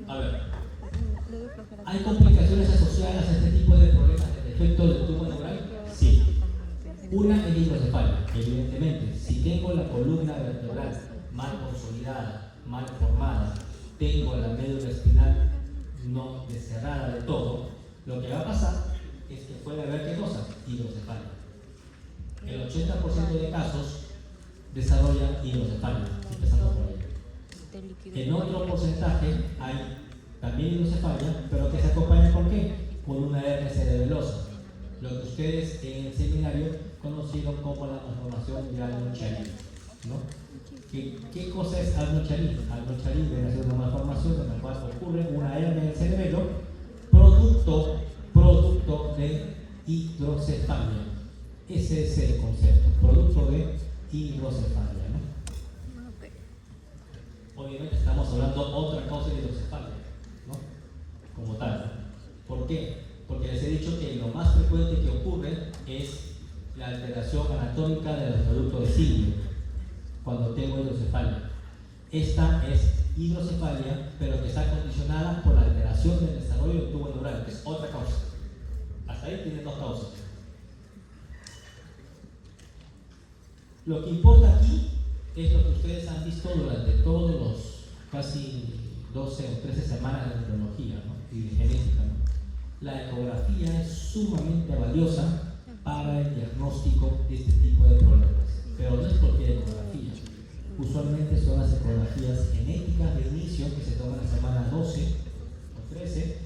A ver, ¿hay complicaciones asociadas a este tipo de problemas de defecto del tubo neural? Sí. Una es hidrocefalia, evidentemente. Si tengo la columna vertebral mal consolidada, mal formada, tengo la médula espinal no descerrada de todo, lo que va a pasar es que puede haber ¿qué cosa? Hidrocefalia. El 80% de casos desarrollan hidrocefalia, empezando por ahí. En otro porcentaje hay también hidrocefalia, pero que se acompaña ¿con qué? Con una hernia cerebelosa, lo que ustedes en el seminario conocieron como la malformación de Arnold-Chiari, ¿no? ¿Qué cosa es Arnold-Chiari? Arnold-Chiari viene a ser una malformación en la cual ocurre una hernia del cerebelo producto de hidrocefalia. Ese es el concepto, producto de hidrocefalia, ¿no? Obviamente estamos hablando otra causa de hidrocefalia, ¿no? Como tal. ¿Por qué? Porque les he dicho que lo más frecuente que ocurre es la alteración anatómica de los productos de Silvio cuando tengo hidrocefalia. Esta es hidrocefalia, pero que está condicionada por la alteración del desarrollo del tubo neural, que es otra causa. Hasta ahí tiene dos causas. Lo que importa aquí es lo que ustedes han visto durante todos los casi 12 o 13 semanas de neurología, ¿no? Y de genética, ¿no? La ecografía es sumamente valiosa para el diagnóstico de este tipo de problemas, pero no es cualquier ecografía. Usualmente son las ecografías genéticas de inicio que se toman en la semana 12 o 13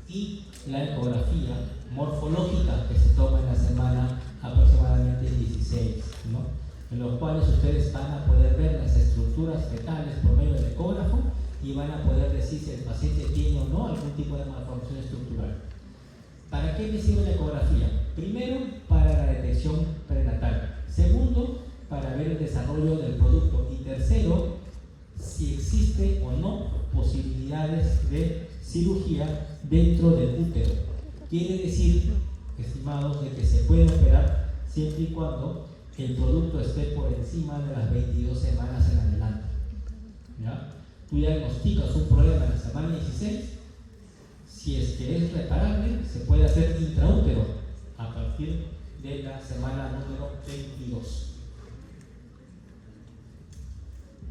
y la ecografía morfológica que se toma en la semana aproximadamente 16, ¿no? En los cuales ustedes van a poder ver las estructuras fetales por medio del ecógrafo y van a poder decir si el paciente tiene o no algún tipo de malformación estructural. ¿Para qué me sirve la ecografía? Primero, para la detección prenatal. Segundo, para ver el desarrollo del producto. Y tercero, si existe o no posibilidades de cirugía dentro del útero. Quiere decir, estimados, de que se puede operar siempre y cuando el producto esté por encima de las 22 semanas en adelante. ¿Ya? Tú diagnosticas un problema en la semana 16. Si es que es reparable, se puede hacer intraútero a partir de la semana número 22.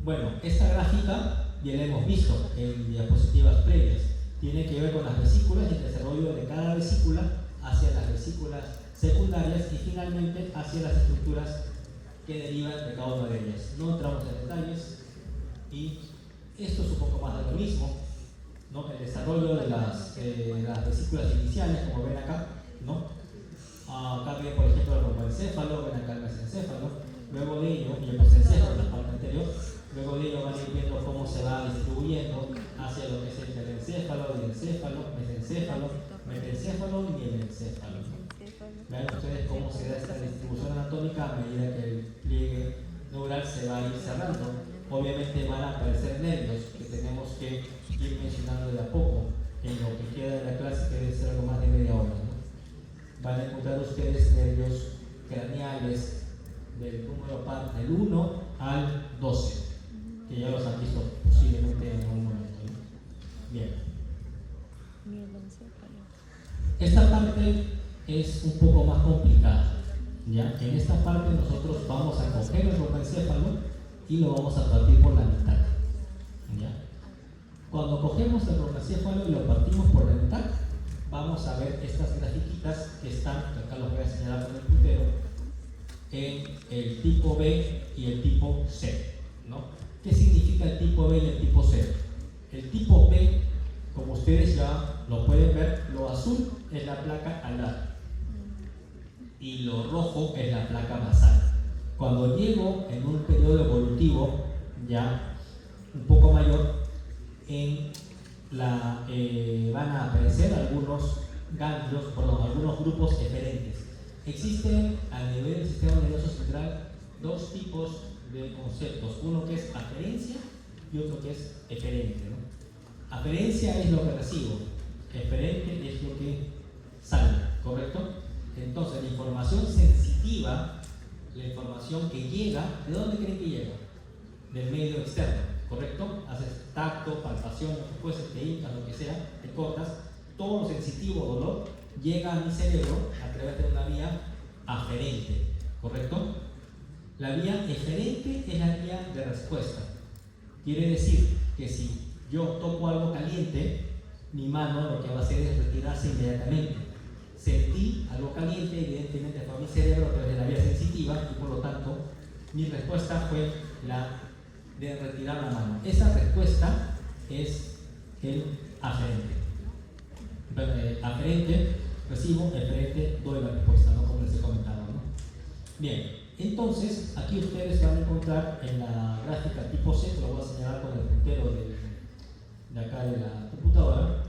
Bueno, esta gráfica ya la hemos visto en diapositivas previas. Tiene que ver con las vesículas y el desarrollo de cada vesícula hacia las vesículas secundarias y finalmente hacia las estructuras que derivan de cada una de ellas. No entramos en detalles y esto es un poco más de lo mismo, ¿no? El desarrollo de las vesículas iniciales, como ven acá, ¿no? Acá ven, por ejemplo, el romboencéfalo, ven acá el mesencéfalo, luego de ello, y el mesencéfalo, la parte anterior, luego de ello van a ir viendo cómo se va distribuyendo hacia lo que es el telencéfalo, diencéfalo, mesencéfalo, metencéfalo y el encéfalo. Vean ustedes cómo se da esta distribución anatómica a medida que el pliegue neural se va a ir cerrando. Obviamente van a aparecer nervios que tenemos que ir mencionando de a poco en lo que queda de la clase, que debe ser algo más de media hora, ¿no? Van a encontrar ustedes nervios craneales del número par del 1 al 12, que ya los han visto posiblemente en algún momento, ¿no? Bien. Esta parte es un poco más complicada, ¿ya? En esta parte nosotros vamos a coger el romboencéfalo y lo vamos a partir por la mitad, ¿ya? Cuando cogemos el romboencéfalo y lo partimos por la mitad, vamos a ver estas grafiquitas que están, acá los voy a señalar con el puntero, en el tipo B y el tipo C, ¿no? ¿Qué significa el tipo B y el tipo C? El tipo B, como ustedes ya lo pueden ver, lo azul es la placa alar y lo rojo es la placa basal. Cuando llego en un periodo evolutivo ya un poco mayor, van a aparecer algunos ganglios, algunos grupos eferentes. Existen a nivel del sistema nervioso central dos tipos de conceptos, uno que es aferencia y otro que es eferente, ¿no? Aferencia es lo que recibo, eferente es lo que sale, ¿correcto? Entonces la información sensitiva, la información que llega, ¿de dónde creen que llega? Del medio externo, ¿correcto? Haces tacto, palpación, lo que fuese, te hincas, lo que sea, te cortas, todo lo sensitivo, dolor, llega a mi cerebro a través de una vía aferente, ¿correcto? La vía eferente es la vía de respuesta. Quiere decir que si yo toco algo caliente, mi mano lo que va a hacer es retirarse inmediatamente. Sentí algo caliente, evidentemente fue a mi cerebro a través de la vía sensitiva y por lo tanto mi respuesta fue la de retirar la mano. Esa respuesta es el aferente. Aferente, recibo, eferente, doy la respuesta, ¿no? Como les he comentado, ¿no? Bien, entonces aquí ustedes van a encontrar en la gráfica tipo C, lo voy a señalar con el puntero de acá de la computadora,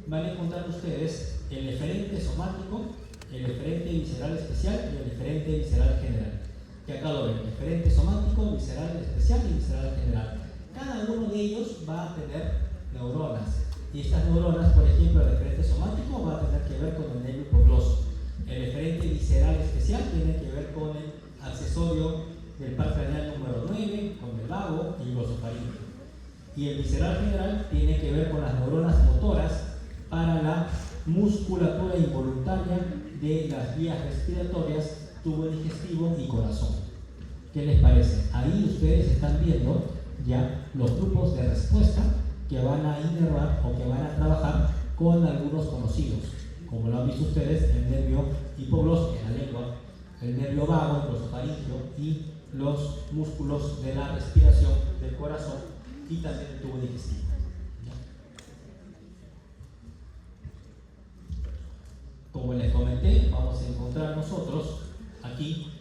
van a encontrar ustedes el eferente somático, el eferente visceral especial y el eferente visceral general. Que acá lo ven, eferente somático, visceral especial y visceral general. Cada uno de ellos va a tener neuronas. Y estas neuronas, por ejemplo, el eferente somático va a tener que ver con el nervio hipogloso. El eferente visceral especial tiene que ver con el accesorio del par craneal número 9, con el vago y el glosofaríngeo. Y el visceral general tiene que ver con las neuronas motoras para la musculatura involuntaria de las vías respiratorias, tubo digestivo y corazón. ¿Qué les parece? Ahí ustedes están viendo ya los grupos de respuesta que van a inervar o que van a trabajar con algunos conocidos, como lo han visto ustedes, el nervio hipogloso, que es la lengua, el nervio vago, el glosofaríngeo y los músculos de la respiración del corazón y también el tubo digestivo. Como les comenté, vamos a encontrar nosotros aquí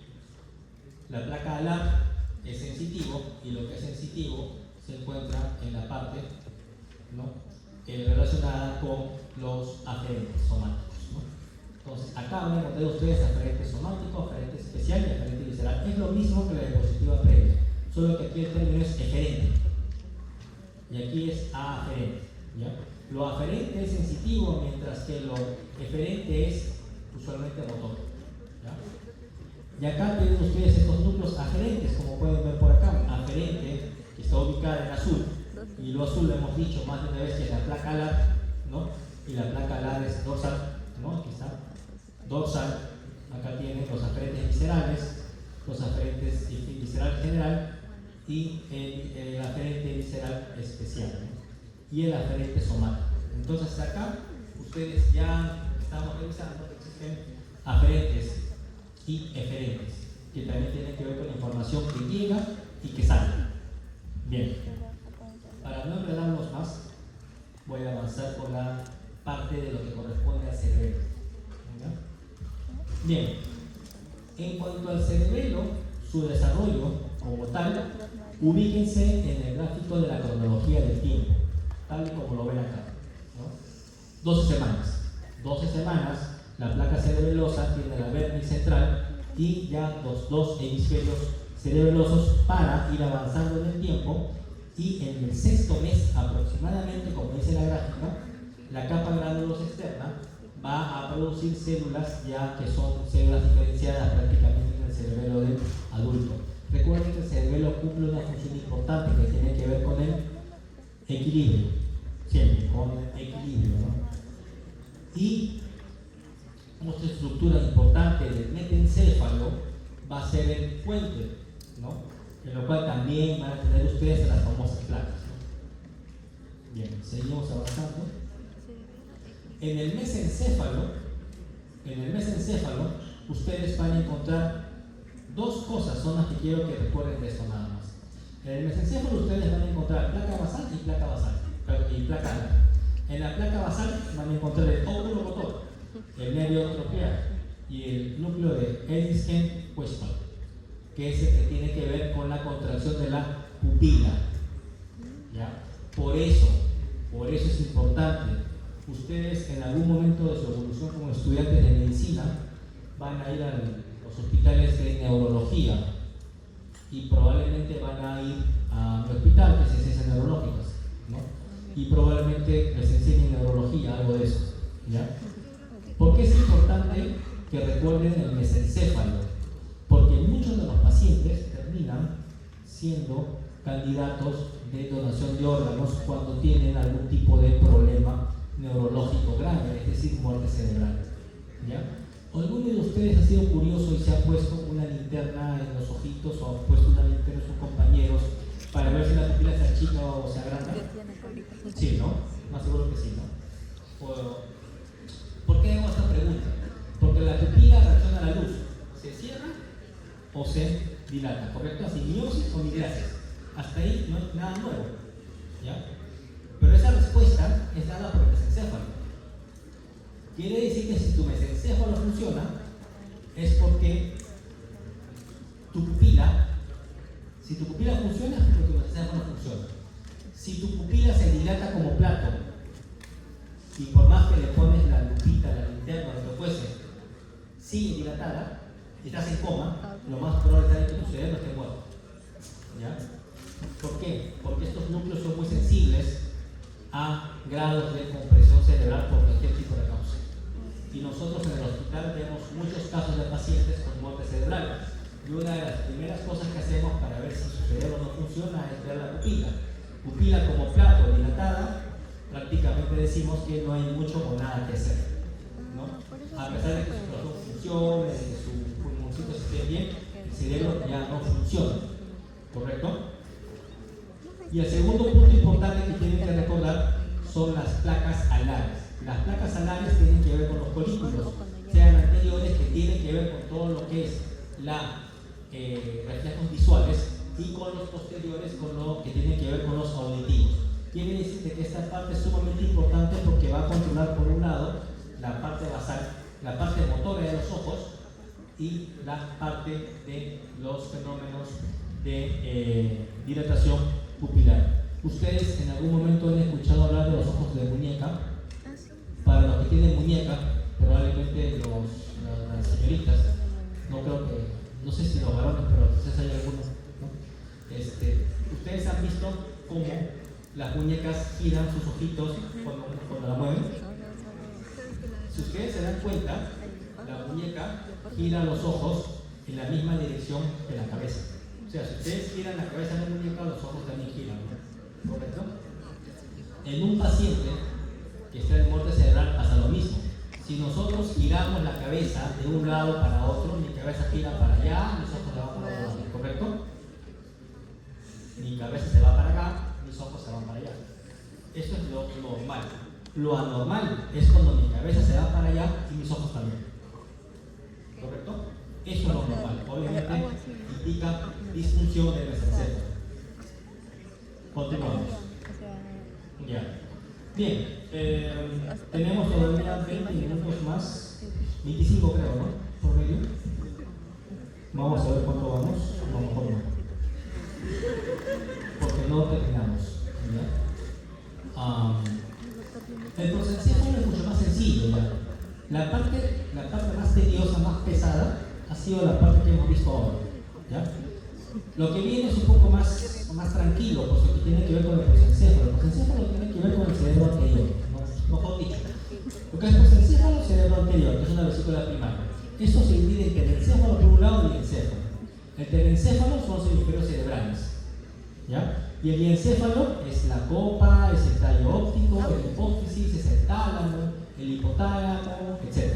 la placa alar es sensitivo y lo que es sensitivo se encuentra en la parte, ¿no? Relacionada con los aferentes somáticos, ¿no? Entonces acá van a encontrar ustedes aferente somático, aferente especial y aferente visceral. Es lo mismo que la diapositiva previa, solo que aquí el término es eferente y aquí es aferente, ¿ya? Lo aferente es sensitivo, mientras que lo eferente es usualmente motor, ¿ya? Y acá tienen ustedes estos núcleos aferentes, como pueden ver por acá. Aferente, que está ubicada en azul, y lo azul lo hemos dicho más de una vez que es la placa alar, ¿no? Y la placa alar es dorsal, ¿no? Aquí está, dorsal. Acá tienen los aferentes viscerales, los aferentes visceral general y el aferente visceral especial, ¿no? Y el aferente somático. Entonces acá ustedes ya estamos revisando que existen aferentes y eferentes, que también tienen que ver con la información que llega y que sale. Bien, para no enredarnos más, voy a avanzar por la parte de lo que corresponde al cerebelo. Bien, en cuanto al cerebelo, su desarrollo como tal, ubíquense en el gráfico de la cronología del tiempo, tal y como lo ven acá, ¿no? 12 semanas. 12 semanas, la placa cerebelosa tiene la vértice central y ya los dos hemisferios cerebelosos para ir avanzando en el tiempo, y en el 6º mes aproximadamente, como dice la gráfica, la capa granulosa externa va a producir células ya que son células diferenciadas prácticamente en el cerebelo del adulto. Recuerden que el cerebelo cumple una función importante que tiene que ver con el equilibrio, siempre con el equilibrio, ¿no? Y nuestra estructura importante del metencéfalo va a ser el puente, ¿no? En lo cual también van a tener ustedes las famosas placas, ¿no? Bien, seguimos avanzando. En el mesencéfalo, ustedes van a encontrar dos cosas, son las que quiero que recuerden de esto nada más. En el mesencéfalo ustedes van a encontrar placa basal y placa alar. En la placa basal van a encontrar el óvulo motor, el nervio tropial y el núcleo de Eddington-Westphal, que es el que tiene que ver con la contracción de la pupila. ¿Ya? Por eso es importante. Ustedes en algún momento de su evolución como estudiantes de medicina van a ir a los hospitales de neurología y probablemente van a ir a un hospital que se ciencias neurológicas, ¿no? Y probablemente les enseñen neurología, algo de eso, ¿ya? ¿Por qué es importante que recuerden el mesencéfalo? Porque muchos de los pacientes terminan siendo candidatos de donación de órganos cuando tienen algún tipo de problema neurológico grave, es decir, muerte cerebral, ¿ya? ¿Alguno de ustedes ha sido curioso y se ha puesto una linterna en los ojitos o ha puesto una linterna en sus compañeros para ver si la pupila se achica o se agranda? Sí, ¿no? Más seguro que sí, ¿no? ¿Por qué hago esta pregunta? Porque la pupila reacciona a la luz. ¿Se cierra o se dilata? ¿Correcto? Así, miosis o migrasis. Hasta ahí no hay nada nuevo, ¿ya? Pero esa respuesta es dada por el mesencéfalo. Quiere decir que si tu mesencéfalo funciona, es porque tu pupila, si tu pupila funciona, es porque tu mesencéfalo funciona. Si tu pupila se dilata como plato, y por más que le pones la lupita, la linterna, lo que fuese, sigue dilatada, y estás en coma, lo más probable es que tu cerebro esté muerto. ¿Ya? ¿Por qué? Porque estos núcleos son muy sensibles a grados de compresión cerebral por cualquier tipo de causa. Y nosotros en el hospital vemos muchos casos de pacientes con muerte cerebral. Y una de las primeras cosas que hacemos para ver si su cerebro no funciona es ver la pupila. Pupila como plato dilatada, prácticamente decimos que no hay mucho o nada que hacer, ¿no? A pesar de que su corazón funcione, de que su pulmoncito esté bien, el cerebro ya no funciona, ¿correcto? Y el segundo punto importante que tienen que recordar son las placas alares. Las placas alares tienen que ver con los folículos, sean anteriores, que tienen que ver con todo lo que es la reflejos visuales, y con los posteriores, con lo que tiene que ver con los auditivos. Quiere decir que esta parte es sumamente importante porque va a controlar por un lado la parte basal, la parte motora de los ojos y la parte de los fenómenos de dilatación pupilar. ¿Ustedes en algún momento han escuchado hablar de los ojos de muñeca? Para los que tienen muñeca, probablemente las señoritas, no creo que, no sé si los varones, pero quizás hay algunos, ¿no? Ustedes han visto cómo las muñecas giran sus ojitos cuando la mueven. Si ustedes se dan cuenta, la muñeca gira los ojos en la misma dirección que la cabeza. O sea, si ustedes giran la cabeza de la muñeca, los ojos también giran, ¿no? ¿Correcto? En un paciente que está en muerte cerebral pasa lo mismo. Si nosotros giramos la cabeza de un lado para otro, mi cabeza gira para allá, mis ojos se van para allá, ¿correcto? Mi cabeza se va para acá, mis ojos se van para allá. Eso es lo normal. Lo anormal es cuando mi cabeza se va para allá y mis ojos también. ¿Correcto? Eso es lo normal. Obviamente indica disfunción del mesencéfalo. Continuamos. Ya. Bien, tenemos todavía 20 minutos más, 25 creo, ¿no? Por medio. Vamos a ver cuánto vamos, a lo mejor no. Porque no terminamos, ¿ya? El mesencéfalo es mucho más sencillo, ¿ya? La parte más tediosa, más pesada, ha sido la parte que hemos visto ahora, ¿ya? Lo que viene es un poco más tranquilo, pues, que tiene que ver con el mesencéfalo. El mesencéfalo tiene que ver con el cerebro anterior, mejor dicho. Lo que es mesencéfalo, cerebro anterior, que es una vesícula primaria. Esto se divide en telencéfalo por un lado y encéfalo. El telencéfalo son los hemisferios cerebrales, ¿ya? Y el diencéfalo es la copa, es el tallo óptico, el hipófisis, es el tálamo, el hipotálamo, etc.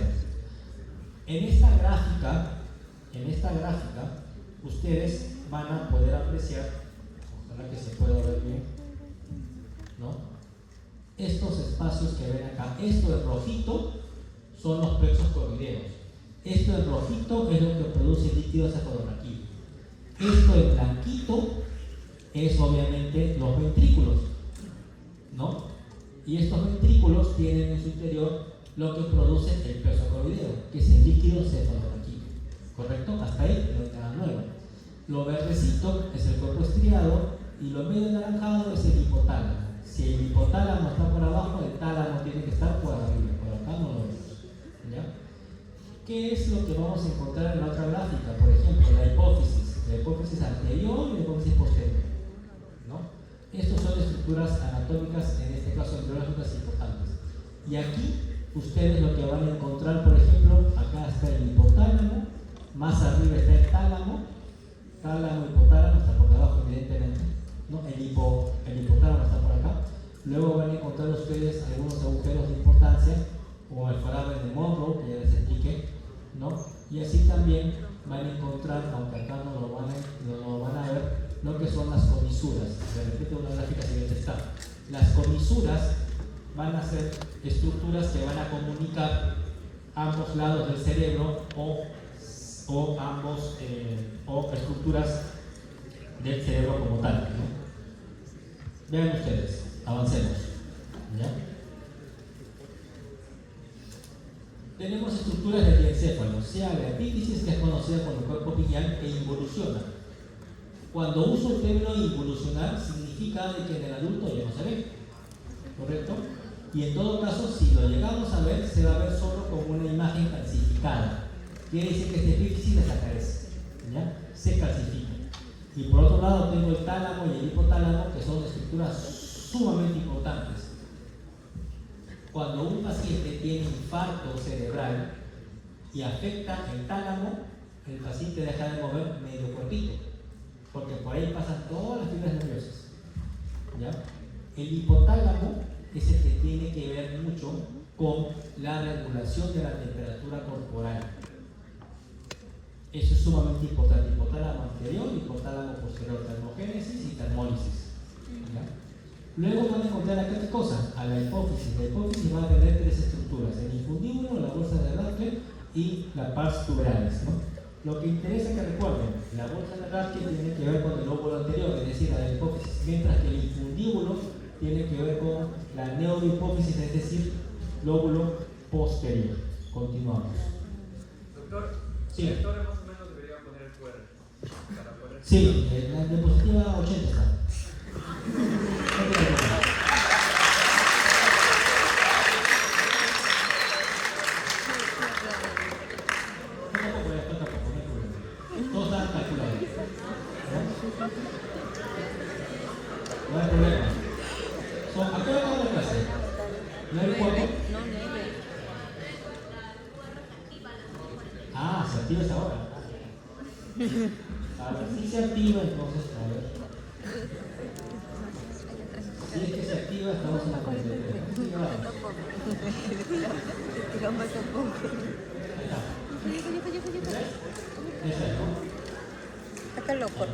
En esta gráfica, ustedes van a poder apreciar, ojalá que se pueda ver bien, ¿no? estos espacios que ven acá. Esto en rojito son los plexos coroideos. Esto en rojito es lo que produce líquido cefalorraquídeo. Esto en blanquito es obviamente los ventrículos, ¿no? Y estos ventrículos tienen en su interior lo que produce el plexo coroideo, que es el líquido cefalorraquídeo. ¿Correcto? Hasta ahí no hay nada nuevo. Lo verdecito es el cuerpo estriado y lo medio anaranjado es el hipotálamo. Si el hipotálamo está por abajo, el tálamo tiene que estar por arriba. Por acá no lo vemos. ¿Ya? ¿Qué es lo que vamos a encontrar en la otra gráfica? Por ejemplo, la hipófisis anterior y la hipófisis posterior, ¿no? Estas son estructuras anatómicas, en este caso embriológicas importantes. Y aquí ustedes lo que van a encontrar, por ejemplo, acá está el hipotálamo, más arriba está el tálamo, hipotálamo está por debajo evidentemente, ¿no? El hipotálamo está por acá. Luego van a encontrar ustedes algunos agujeros de importancia, como el foramen de Monroe, que ya les expliqué, ¿no? Y así también van a encontrar, aunque acá no lo van a ver, lo que son las comisuras. De repente una gráfica siguiente está. Las comisuras van a ser estructuras que van a comunicar ambos lados del cerebro o estructuras del cerebro como tal, ¿no? Vean ustedes, avancemos. ¿Ya? Tenemos estructuras del diencéfalo, sea la epífisis, que es conocida como el cuerpo pineal, e involuciona. Cuando uso el término involucionar, significa de que en el adulto ya no se ve, ¿correcto? Y en todo caso, si lo llegamos a ver, se va a ver solo como una imagen calcificada. Quiere decir que esta epífisis desaparece, ¿ya? Se calcifica. Y por otro lado tengo el tálamo y el hipotálamo, que son estructuras sumamente importantes. Cuando un paciente tiene infarto cerebral y afecta el tálamo, el paciente deja de mover medio cuerpito, porque por ahí pasan todas las fibras nerviosas, ¿ya? El hipotálamo es el que tiene que ver mucho con la regulación de la temperatura corporal. Eso es sumamente importante. Hipotálamo anterior, hipotálamo posterior, termogénesis y termólisis, ¿ya? Luego van a encontrar acá qué cosa, a la hipófisis. La hipófisis va a tener tres estructuras: el infundíbulo, la bolsa de Rathke y la pars tuberalis, ¿no? Lo que interesa que recuerden, la bolsa de Rathke tiene que ver con el lóbulo anterior, es decir, la hipófisis, mientras que el infundíbulo tiene que ver con la neurohipófisis, es decir, lóbulo posterior. Continuamos. Doctor, sí. ¿La historia más o menos debería poner el QR? Para poder... Sí, en la diapositiva 80 está. Todos están calculados. No hay problema. ¿A qué hora acaba la clase? ¿No hay cuarto? Ah, se activa esa hora. A ver, si se activa, entonces, a ver. Si es que se activa, estamos en la 43. Ahí está. Esa es, ¿no? Acá lo corto.